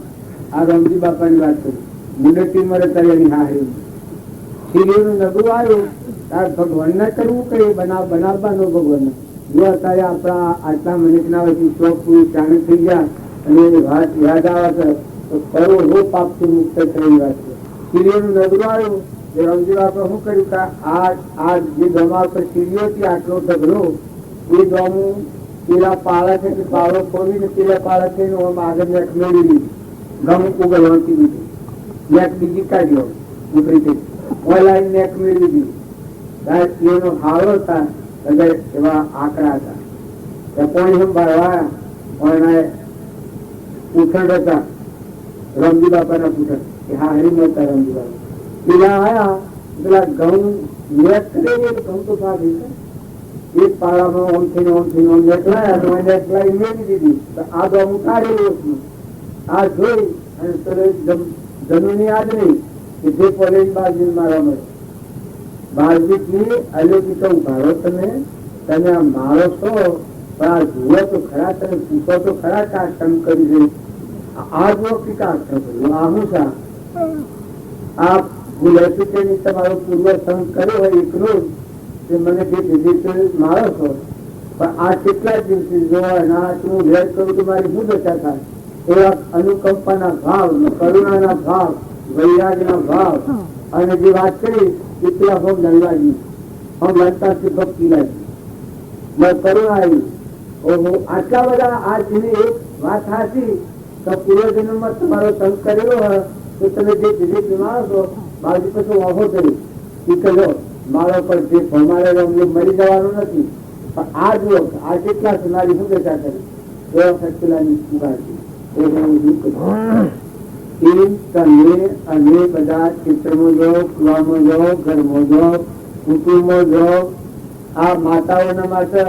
આ રામજી બાપાની વાત કરી મુંડેટી મરે તૈયારી હારી સિરિયોનું નબળું આવ્યું. તાર ભગવાનને કરવું કઈ બનાવવાનો ભગવાન. જો અત્યારે આપણા આટલા મિનિટના વચ્ચે શોખ પૂરી જાણી થઈ ગયા અને એ વાત યાદ આવે તો કરોડો પાપથી મુક્ત થયેલી વાત છે. સિરિયોનું નબળું આવ્યું એ રામજી બાપા શું કર્યું કે આ જે દમા પર સિરિયો હતી આટલો ઢગલો એ દોમું પેલા પાળા છે પાળો ખોલીને પેલા પાળા થઈને આગળ નેક મેળવી લીધી. ગમ ઉગલ વાંચી દીધું. નેક બીજી કાઢ્યો ઉપરી ઓનલાઈન નેક મેળવી દીધી. એનો હાલો હતા એવા આંકડા હતા. પાણી સંભાળવા પૂછડ હતા રામજી બાપાના પૂછડ એ હારી નતા રામજી બાપા. પેલા આયા પેલા ઘઉં નેક કરે ઘઉં તો ભાગી એક પાળામાં ઓમ થઈને નેકલાયા નેકલાઈ મેળવી દીધી. આ તો અમુક કાઢેલું આ જોઈ અને જમીનની યાદ નહીં કે જે પડે બાજુ મારા મળે બાજુથી અલોકી તો ઉભારો તમે આ મારો છો પણ આ જુઓ તો ખરા, તમે પૂછો તો ખરા કે આ સંગ કરી છે. આ જુઓ કે આ કર્યું આ શું છે. આ ભૂલેથી તેની તમારો પૂર્વ સંગ કર્યો હોય એકલો જ મને જે દીધી મારો છો, પણ આ કેટલા દિવસે જોવા હું ભેટ કરું તો મારી શું દશા થાય. એવા અનુકંપાના ભાવ, કરુણાના ભાવ, વૈરાગના ભાવ અને જે વાત કરી એટલા ભાવ નલવાજી હમ લંતાથી ભક્તિ લાગી કરુણા આવી. ઓહો આટલા બધા આ જેની એક વાત સાચી તો પૂર્વજન્મમાં તમારો સંગ કરેલો હોય તો તમે જે દીધી મારો છો બાજુ પછી ઓહો કરી એ કહો મારા પર જે ભમાડેલો મરી જવાનું નથી. પણ આ જુઓ આ કેટલા સુનારી શું દશા કરી એવા સચલાની ઉગાડી. તમે અને બધા ક્ષેત્રમાં જાઓ, કુવામાં જાઓ, ઘરમાં જાઓ, કુટુંબમાં જાઓ. આ માતાઓના માટે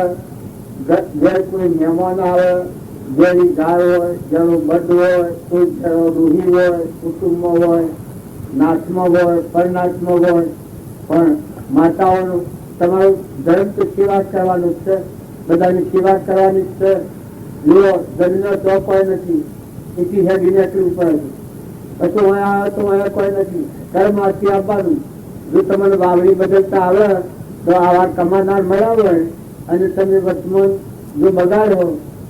જયારે કોઈ મહેમાન આવે, જેની ગાય હોય, જેનો બધ હોય, કોઈ રૂહી હોય, કુટુંબમાં હોય, નાચમાં હોય, પરનાચમાં હોય, પણ માતાઓનું તમારું ધર્મ તો સેવા કરવાનું છે, બધાની સેવા કરવાની છે. જો ધર્મનો ચોપાય નથી એથી હેડીને એટલું ઉપર હતું પછી અહીંયા તો અહીંયા કોઈ નથી. કર્મમાંથી આપવાનું. જો તમને વાવડી બદલતા આવે તો આવા કમાનાર મળ્યા હોય અને તમે વર્તમાન જો બગાડો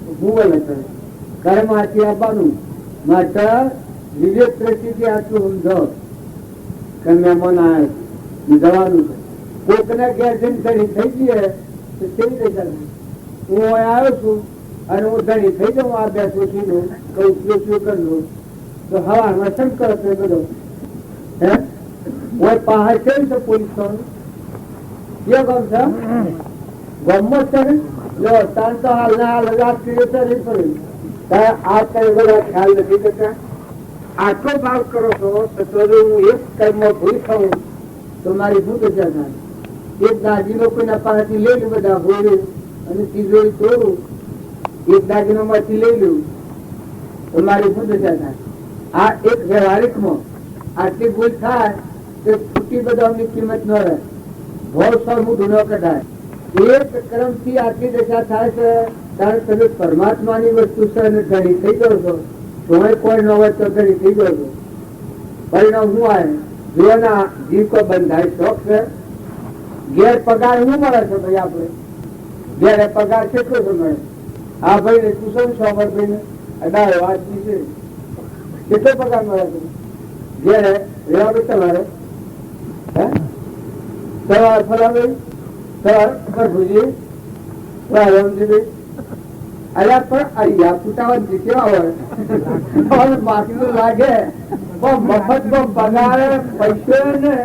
હું બોલે કરે કર્મમાંથી આપવાનું. માટે વિવેક દ્રષ્ટિથી આટલું સમજો કે મહેમાન આવે જવાનું છે. કોકને ઘેર જઈને ધણી થઈ જઈએ તો કેવી રીતે ચાલે. હું અહીંયા આવ્યો છું અને હું ધણી થઈ જાઉં આ બે સોચીનું કઈ ઉપયોગ કરવું તો હવામાં શંકર છે બધો હે કોઈ પહાડ કેવી છે પોલીસ ગામ છે ગમત છે ને જો તાર તો હાલ ના હાલ વાત કરીએ તો નહીં પડે આ કઈ બધા ખ્યાલ નથી કરતા. આટલો ભાવ કરો છો તો જો હું એક કર્મ ભૂલ ખાઉં તો મારી શું દશા થાય? એક દાગીનો કોઈના પાસેથી લઈ લું, બધા ભૂલ્યું અને તિજોરી તોડું, એક દાગીનો માંથી લઈ લઉં તો મારી શું દશા થાય? આ એક વ્યવહારિકમાં આટલી ભૂલ થાય કે છૂટી બદામની કિંમત ન રહે, બહુ સર મોઢું ન કઢાય. એક કર્મ થી આટલી દશા થાય છે ત્યારે તમે પરમાત્માની વસ્તુ છે અને ધણી થઈ જાવ છો. તોય કોઈ ન હોય તો ધણી થઈ જાવ છો. પરિણામ શું આવે? જીવના જીવ કો બંધાય શોખ છે. ઘેર પગાર શું મળે છે ભાઈ? આપણે ઘેર પગાર કેટલો છે મળે? હા ભાઈ ને તું શું સોમર ભાઈ ને અઢાર વાત છે, કેટલો પગાર મળે છે ઘેર રેવા ભાઈ તમારે? સવાર ફલાભાઈ, સવાર પ્રભુજી, રામજીભાઈ, અલ્યા પણ અહીંયા કુટાવા કેવા હોય બાકી તો લાગે પણ મફત નો પગાર પૈસો ને.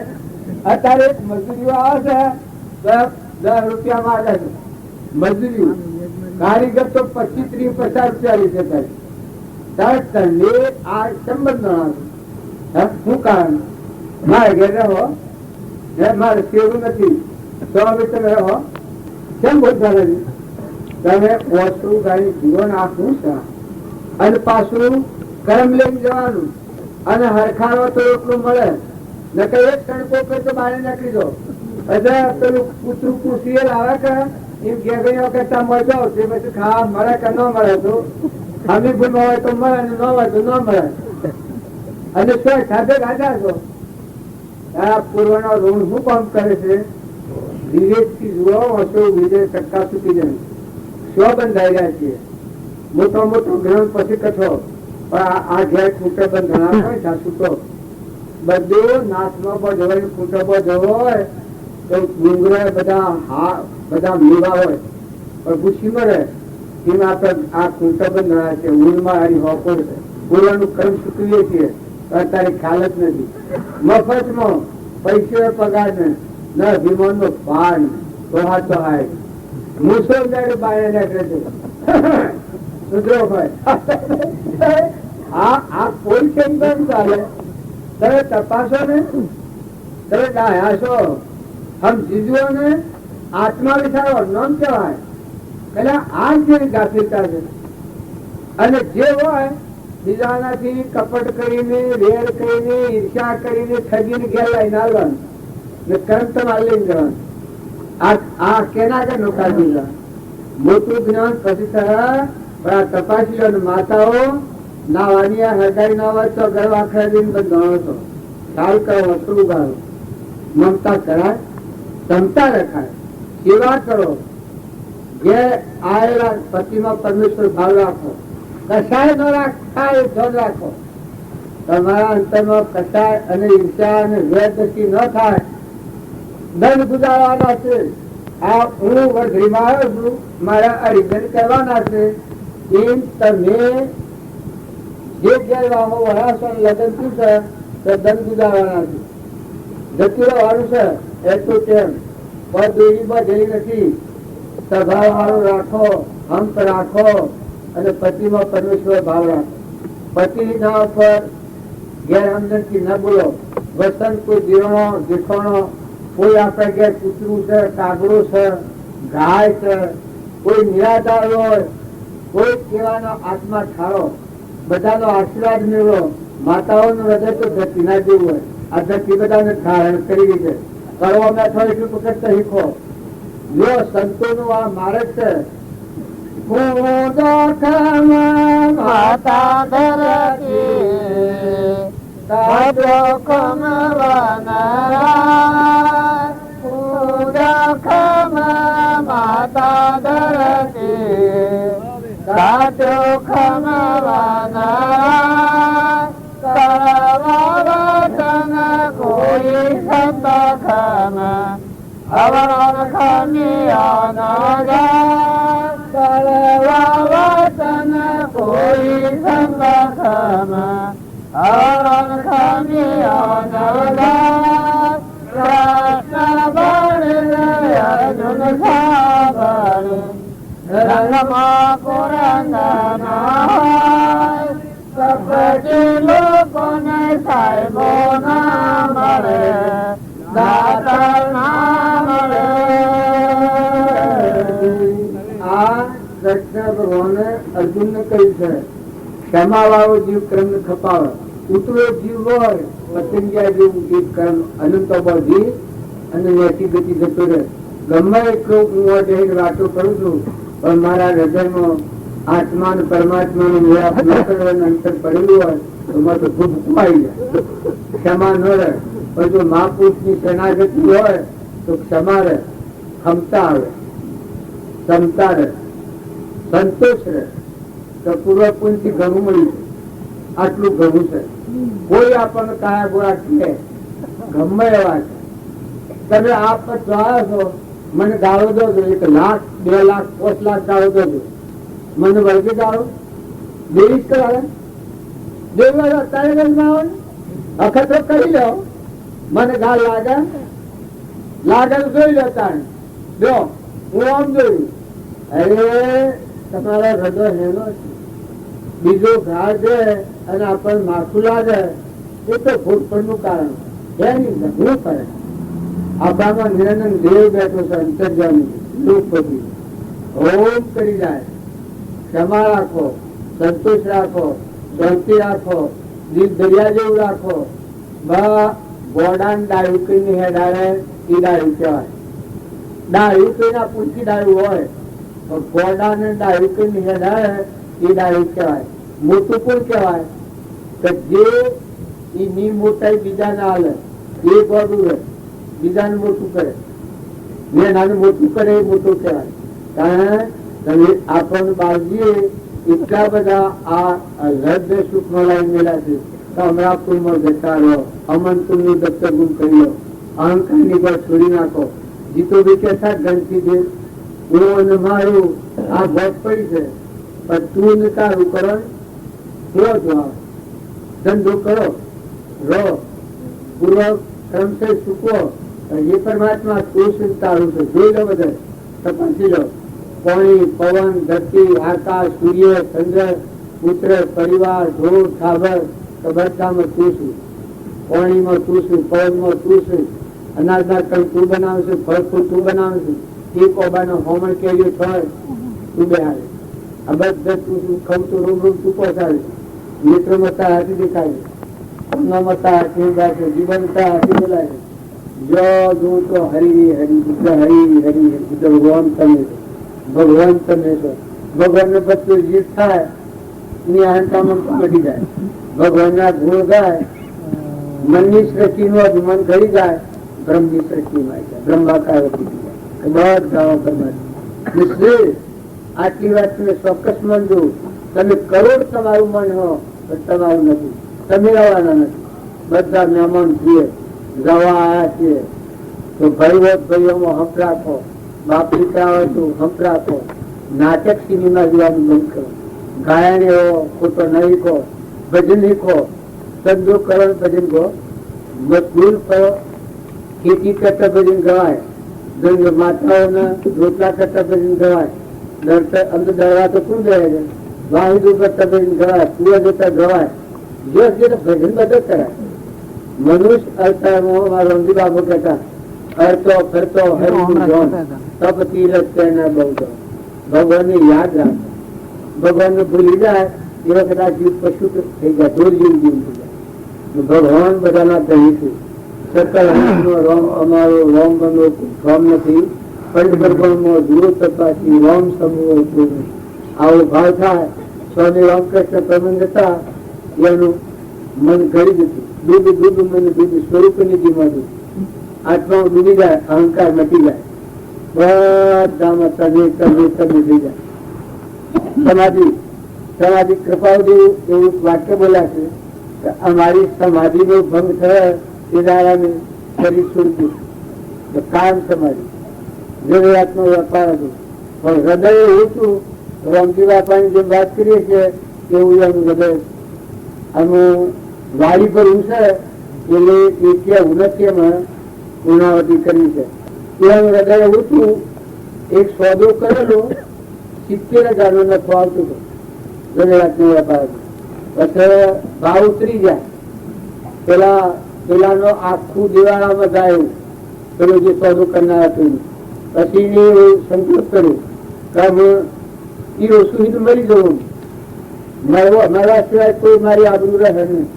અત્યારે મજૂરીઓ આવે છે 10 રૂપિયા માંગે છે મજૂરી, કારીગર તો 25, 30, 50 રૂપિયા લઈ શકાય. ત્યારે તને આ સંબંધ ન શું કારણ? મારે ઘેર રહો, મારે સેવું નથી તો હવે તમે રહો, કેમ બોલતા નથી? તમે ઓછું ગાડી જીવન આપવું છે અને પાછું કર્મ લઈને જવાનું અને હરખાડો તો એટલું મળે ને કઈ એક તણકો તો બહાર નીકળી દો. એટલે પેલું કૂતરું કુશીએ લાવે કે એમ ઘેર કરતા મજો આવશે, પછી ખાવા મળે કે ન મળે તો ખામી ભૂલમાં હોય તો મળે, ન હોય તો ન મળે. અને શું સાથે ગાજા છો? આ પૂર્વનો ઋણ શું કામ કરે છે? વિવેક થી જુઓ ઓછો વિજય ટકા ચૂકી જાય, સ્વ બંધાઈ રહ્યા છીએ. મોટો મોટો ગ્રહણ પછી કથો પણ આ ઘેર ખૂટે બંધના હોય છૂટો બધું નાશનો બધો હોય, ખૂટો બધો હોય તો ડુંગરો બધા મેવા હોય પણ પૂછી મળે એમ આપણે આ ખૂટો બંધના છે. ઊંડમાં હારી હોકો પૂર્વનું કર્મ ચૂકવીએ છીએ અત્યારે ખ્યાલ જ નથી. મફતમાં પૈસે પગાર ને ન વિમાન નો ભાર તો હાથ હાય મુસલમાન બાય નીકળે છે. સુધરો ભાઈ આ કોઈ ચિંતા ચાલે. તમે તપાસો ને, તમે ડાયા છો, હમ જીજુઓ ને આત્મા વિચારો નામ કહેવાય. એટલે આ જેવી ગાફિલતા છે. અને જે હોય બીજાનાથી કપટ કરીને, રેર કરીને, ઈર્ષા કરીને, ઠગીને ઘેર લઈને આવવાનું ને કર્મ તમારે લઈને જવાનું. આ કેના કે નોકા દીધા મોટું જ્ઞાન પછી પણ આ તપાસી માતાઓ નાવાની હરગાઈ ના હોય તો ગરવા ખરીદીને બંધાણો છો. ખ્યાલ કરો, વસ્તુ ગાળો, મમતા કરાય, ક્ષમતા રખાય, સેવા કરો, જે આવેલા પતિમાં પરમેશ્વર ભાવ રાખો, કસાય ન રાખતા ધન રાખો. તમારા અંતરમાં કસાય અને ઈર્ષા અને વેદથી ન થાય. દંડ ગુજારવાના છે. આ હું વઢરીમાં આવ્યો છું, મારા અરિજન કરવાના છે. એમ તમે જે ગેરવાહો વળાશો લગ્ન શું છે તો દંડ ગુજારવાના છે. જતું રહેવાનું છે એટલું કેમ બધું બધેલી નથી. સ્વભાવ વાળું રાખો, હંપ રાખો અને પતિમાં પરમેશ્વર ભાવ રાખો. પતિના ઉપર ગેરહમદર્દી ન બોલો. વસંત કોઈ જીવણો દેખાણો કોઈ આપણે ઘેર કૂતરું છે, કાગડો છે, ગાય છે, કોઈ નિરાધાર હોય, કોઈ કેવાનો આત્મા ઠારો, બધાનો આશીર્વાદ મેળવો. માતાઓનું હૃદય તો ધરતી ના જેવું હોય. આ ધરતી બધાને ધારણ કરી છે. કરવા મેં થોડું એટલું પકડતા શીખો. જો સંતોનું આ માર્ગ છે. માતા ધરતી માતા ધરતી સાચો ખમવાના કરવાવતન કોઈ સંત ખમ અવર ખમિયાના કરવાવતન કોઈ સંત ખમ અવર ખમિયાના કૃષ્ણ બળ અર્જુન સાબર રંગમાં કુરંગના સપટી લોકો સાહેબો ના મળે, દાતા ના મળે. આ કૃષ્ણ ભગવાને અર્જુન ને કહ્યું છે, ક્ષમા વાળો જીવ કર્મ ને ખપાવે. ઉતરો જીવ હોય પતંગિયા જેવું એ કર્મ અનંત બધી અને વેચી ગતિ જતો રહે. ગમે એટલો હું વાતો કરું છું, પણ મારા હૃદયમાં આત્મા ને પરમાત્મા નું મેળાપ ન કરવાનું અંતર પડેલું હોય તો મને તો ખૂબ આવી જાય. ક્ષમા ન રહે. પણ જો મહાપુરુષ ની શરણાગતિ હોય તો ક્ષમા રહે, ક્ષમતા આવે, ક્ષમતા રહે, સંતોષ રહે. તો પૂર્વ પુણ્યથી ઘણું મળ્યું છે. આટલું ઘણું છે. કોઈ આપણને કાયા ગોળા કહે ગમે એવા છે. તમે આપ જોયા છો, મને ગાળો દો છો, 1 લાખ 2 લાખ 5 લાખ ગાળો દો છો, મને વળગે ગાળો દેવી કરાવે. દેવી અત્યારે ગંગાવો અખતરો કરી લો. મને ગાળ લાગે લાગે તો જોઈ લો. તારે જો હું આમ જોયું, અરે તમારા હૃદય હેલો છે. બીજો ઘા છે અને આપણને માથું લાગે એ તો ફૂટપણનું કારણ એની શું કરે. આપણામાં નિરંજન દેવ બેઠો છે, અંતર્જામી રૂપપતિ. ઓમ કરી જાય. ક્ષમા રાખો, સંતોષ રાખો, શાંતિ રાખો, દિલ દરિયા જેવું રાખો. ગોડાન ડાળું કઈ હેડાડે એ ડાળું કહેવાય. ડાળું કઈ ના પૂછી ડાળું હોય તો ગોડા ને ડાળું કઈ હેડાડે એ ડાળું કહેવાય. મોટું પણ કહેવાય કે જે એની મોટાઈ બીજાને હાલે એ ગોડું રહે, બીજાને મોટું કરે. નાનું મોટું કરે એ મોટું કહેવાય. કારણ તમે આપણને બાળજીએ એટલા બધા આ હૃદય સુખ નો લાઈન મેળા છે તો અમરાપુરમાં જતા રહો. અમનપુર નું દફતર ગુમ કરી લો. અહંકાર ની પર છોડી નાખો. જીતો બી કેસા ગણતી છે હું અને મારું આ ભોગ પડી છે, પણ તું ને તારું કરો કેવો જવાબ. ધંધો કરો, રહો, પૂર્વક ક્રમશે ચૂકવો. એ પરમાત્મા તું તારું છે. જોઈ લો બધા, તપાસી લો. પાણી, પવન, ધરતી, આકાશ, સૂર્ય, ચંદ્ર, પુત્ર, પરિવાર, ઢોર, ખાબર બધામાં તું છું. પાણીમાં તું છું, પવનમાં તું છું, અનાજના કણ તું બનાવે છે, ફળ ફૂલ તું બનાવે છે. એક ઓબાનો હોમણ કેરી ફળ તું બેહાડે. આ બધા તું છું. ખવું તો રૂમ રૂમ તું પહોંચાડે. નેત્રમાં તાર હાથી દેખાય, અન્નમાં તાર હાથી છે, જીવન તાર હાથી બોલાય છે. જો જોઉં તો હરી હરી બુદ્ધ હરી હરી બુદ્ધ ભગવાન તમે છો, ભગવાન તમે છો. ભગવાન ને બધું જીત થાય એની અહંતામાં ઘટી જાય. ભગવાન ના ગુણ ગાય, મનની સૃષ્ટિ નું અભિમાન ઘડી જાય, બ્રહ્મ ની સૃષ્ટિમાં જાય, બ્રહ્માકાર વધી જાય. બધા પરમાત્મા આટલી વાત તમે ચોક્કસ માનજો. તમે કરોડ તમારું મન હો પણ તમારું નથી, તમે રહેવાના નથી. બધા મહેમાન છીએ, જવા આવ્યા છીએ તો ભાઈઓ ભાઈઓમાં હંપ રાખો. બાપ દીકરા હોય તો હંપ રાખો. નાટક સિનેમા જોવાનું બંધ કરો. ગાયન એવો ખોટો નહીં કહો, ભજન કહો. ધંધો કરો ભજન કહો, મજદૂર કરો, ખેતી કરતા ભજન ગવાય, માતાઓના રોટલા કરતા ભજન ગવાય. અંદર દરવા તો શું જાય છે, વાહિદુ કરતા ભજન ગવાય, કુવા જતા ગવાય. જો ભજન બધો કરાય. મનુષ્ય અવતારમાં મારા રંજી બાબુ કહેતા અરતો ફરતો હરિનું જોન તપ તીરથ તેના બહુ ભગવાન ને યાદ રાખો. ભગવાન ને ભૂલી જાય એ વખત આ જીવ પશુ થઈ જાય, ઢોર જીવ જીવ થઈ જાય. ભગવાન બધાના કહી છે સકલ રોમ અમારો રોમ બનો રોમ નથી, પંચ ભગવાનમાં દૂરો તપાસી રોમ સમૂહ. આવો ભાવ થાય. સ્વામી રામકૃષ્ણ પ્રબંધ હતા, એનું મન ઘડી જતું. દૂધ દૂધ મને દૂધ સ્વરૂપ નિધિ મળ્યું. આત્મા ડૂબી જાય, અહંકાર મટી જાય, બધામાં તમે તમે તમે થઈ જાય. સમાધિ સમાધિ કૃપાવદેવ એવું વાક્ય બોલ્યા છે કે અમારી સમાધિ નો ભંગ થયો એ દાડાને શરીર છોડી દીધું. કામ સમાધિ જરૂરિયાતનો વેપાર હતો, પણ હૃદય એવું હતું. રામજી બાપાની જેમ વાત કરીએ છીએ એવું એનું હૃદય. આનું વાડી પર ઉછે એટલે એવું નથી, એમાં પૂર્ણાવતી કરી છે. એનું હૃદય એવું હતું. એક સોદો કરેલો 70,000 નો નફો આવતો હતો. ગુજરાતનો વેપાર પછી ભાવ ઉતરી જાય પેલાનો આખું દિવાળામાં જાય પેલું જે સોદું કરનાર હતું. પછી એ સંકલ્પ કર્યો કે હું એ ઓછું મરી જવું, મારા સિવાય કોઈ મારી આબરૂ રહે નહીં.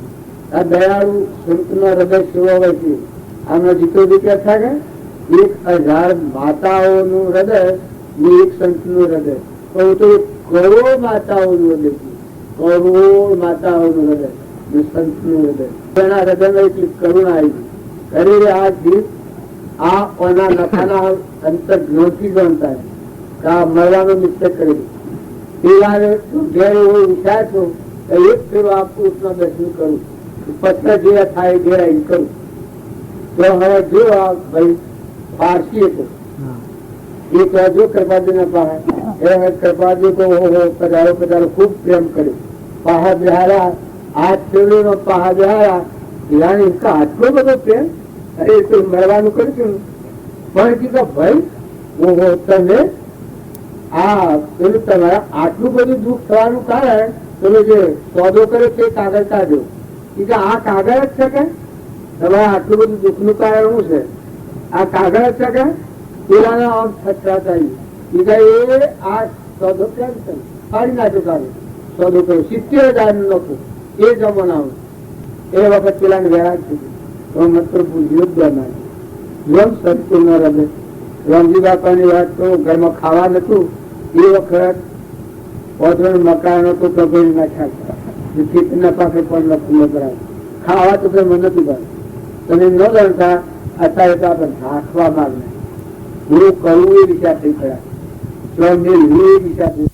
આ દયાળુ સંતનો હૃદય સેવા હોય છે. આમાં જીતો દીકરા થાય કે 1000 માતાઓનું હૃદય ને એક સંતનું હૃદય, પણ તો કરોડ માતાઓનું હૃદય છે. કરોડ માતાઓનું હૃદય ને સંતનું હૃદય. એના હૃદયમાં એટલી કરુણા આવી કરી આ જીત આ ઓના નખાના અંતર જ્ઞાનથી જાણતા આ મળવાનો મિસ્ટેક કરી ઘેર એવો વિચાર છો એક ફેરો આ પુરુષના દર્શન કરું, પત્ર જે થાય ઘેર આવીને કરું. તો હવે જો આ ભાઈ પારસી હતો એ તો જો કૃપાજી ના પાસે કૃપાજી તો પધારો પધારો ખૂબ પ્રેમ કર્યો. પહાડ બિહારા હાથ ફેરવીનો પહાડ બિહારા જાણે આટલો બધો પ્રેમ, અરે તો મળવાનું કર્યું પણ કીધું ભાઈ ઓહો તમે આ પેલું તમારા આટલું બધું દુઃખ થવાનું કારણ પેલો જે સોદો કર્યો તે કાગળ કાઢ્યો. કે આ કાગળ જ છે કે તમારે આટલું બધું દુઃખ નું કારણ શું છે? આ કાગળ જ છે કે પેલાના આમ છછરાત આવી એ આ સોદો કેમ છે ફાડી નાખ્યો કાગળ. સોદો કર્યો 70,000 નું નફો એ જમાનામાં. એ વખત પેલાને વેરાગ થયું મત્ર પૂછ્યું જેમ સંતો ન રમે. રામજી બાપાની વાત તો ઘરમાં ખાવા નતું એ વખત પોતરણ મકાન હતું તો કોઈ નાખ્યા ખેતરના પાસે પણ નતું નકરાય. ખાવા તો મને નથી ભાઈ તમે ન જાણતા અત્યારે તો આપણે રાખવા માંગે હું કરવું એ વિચાર થઈ ગયા એ વિચાર થઈ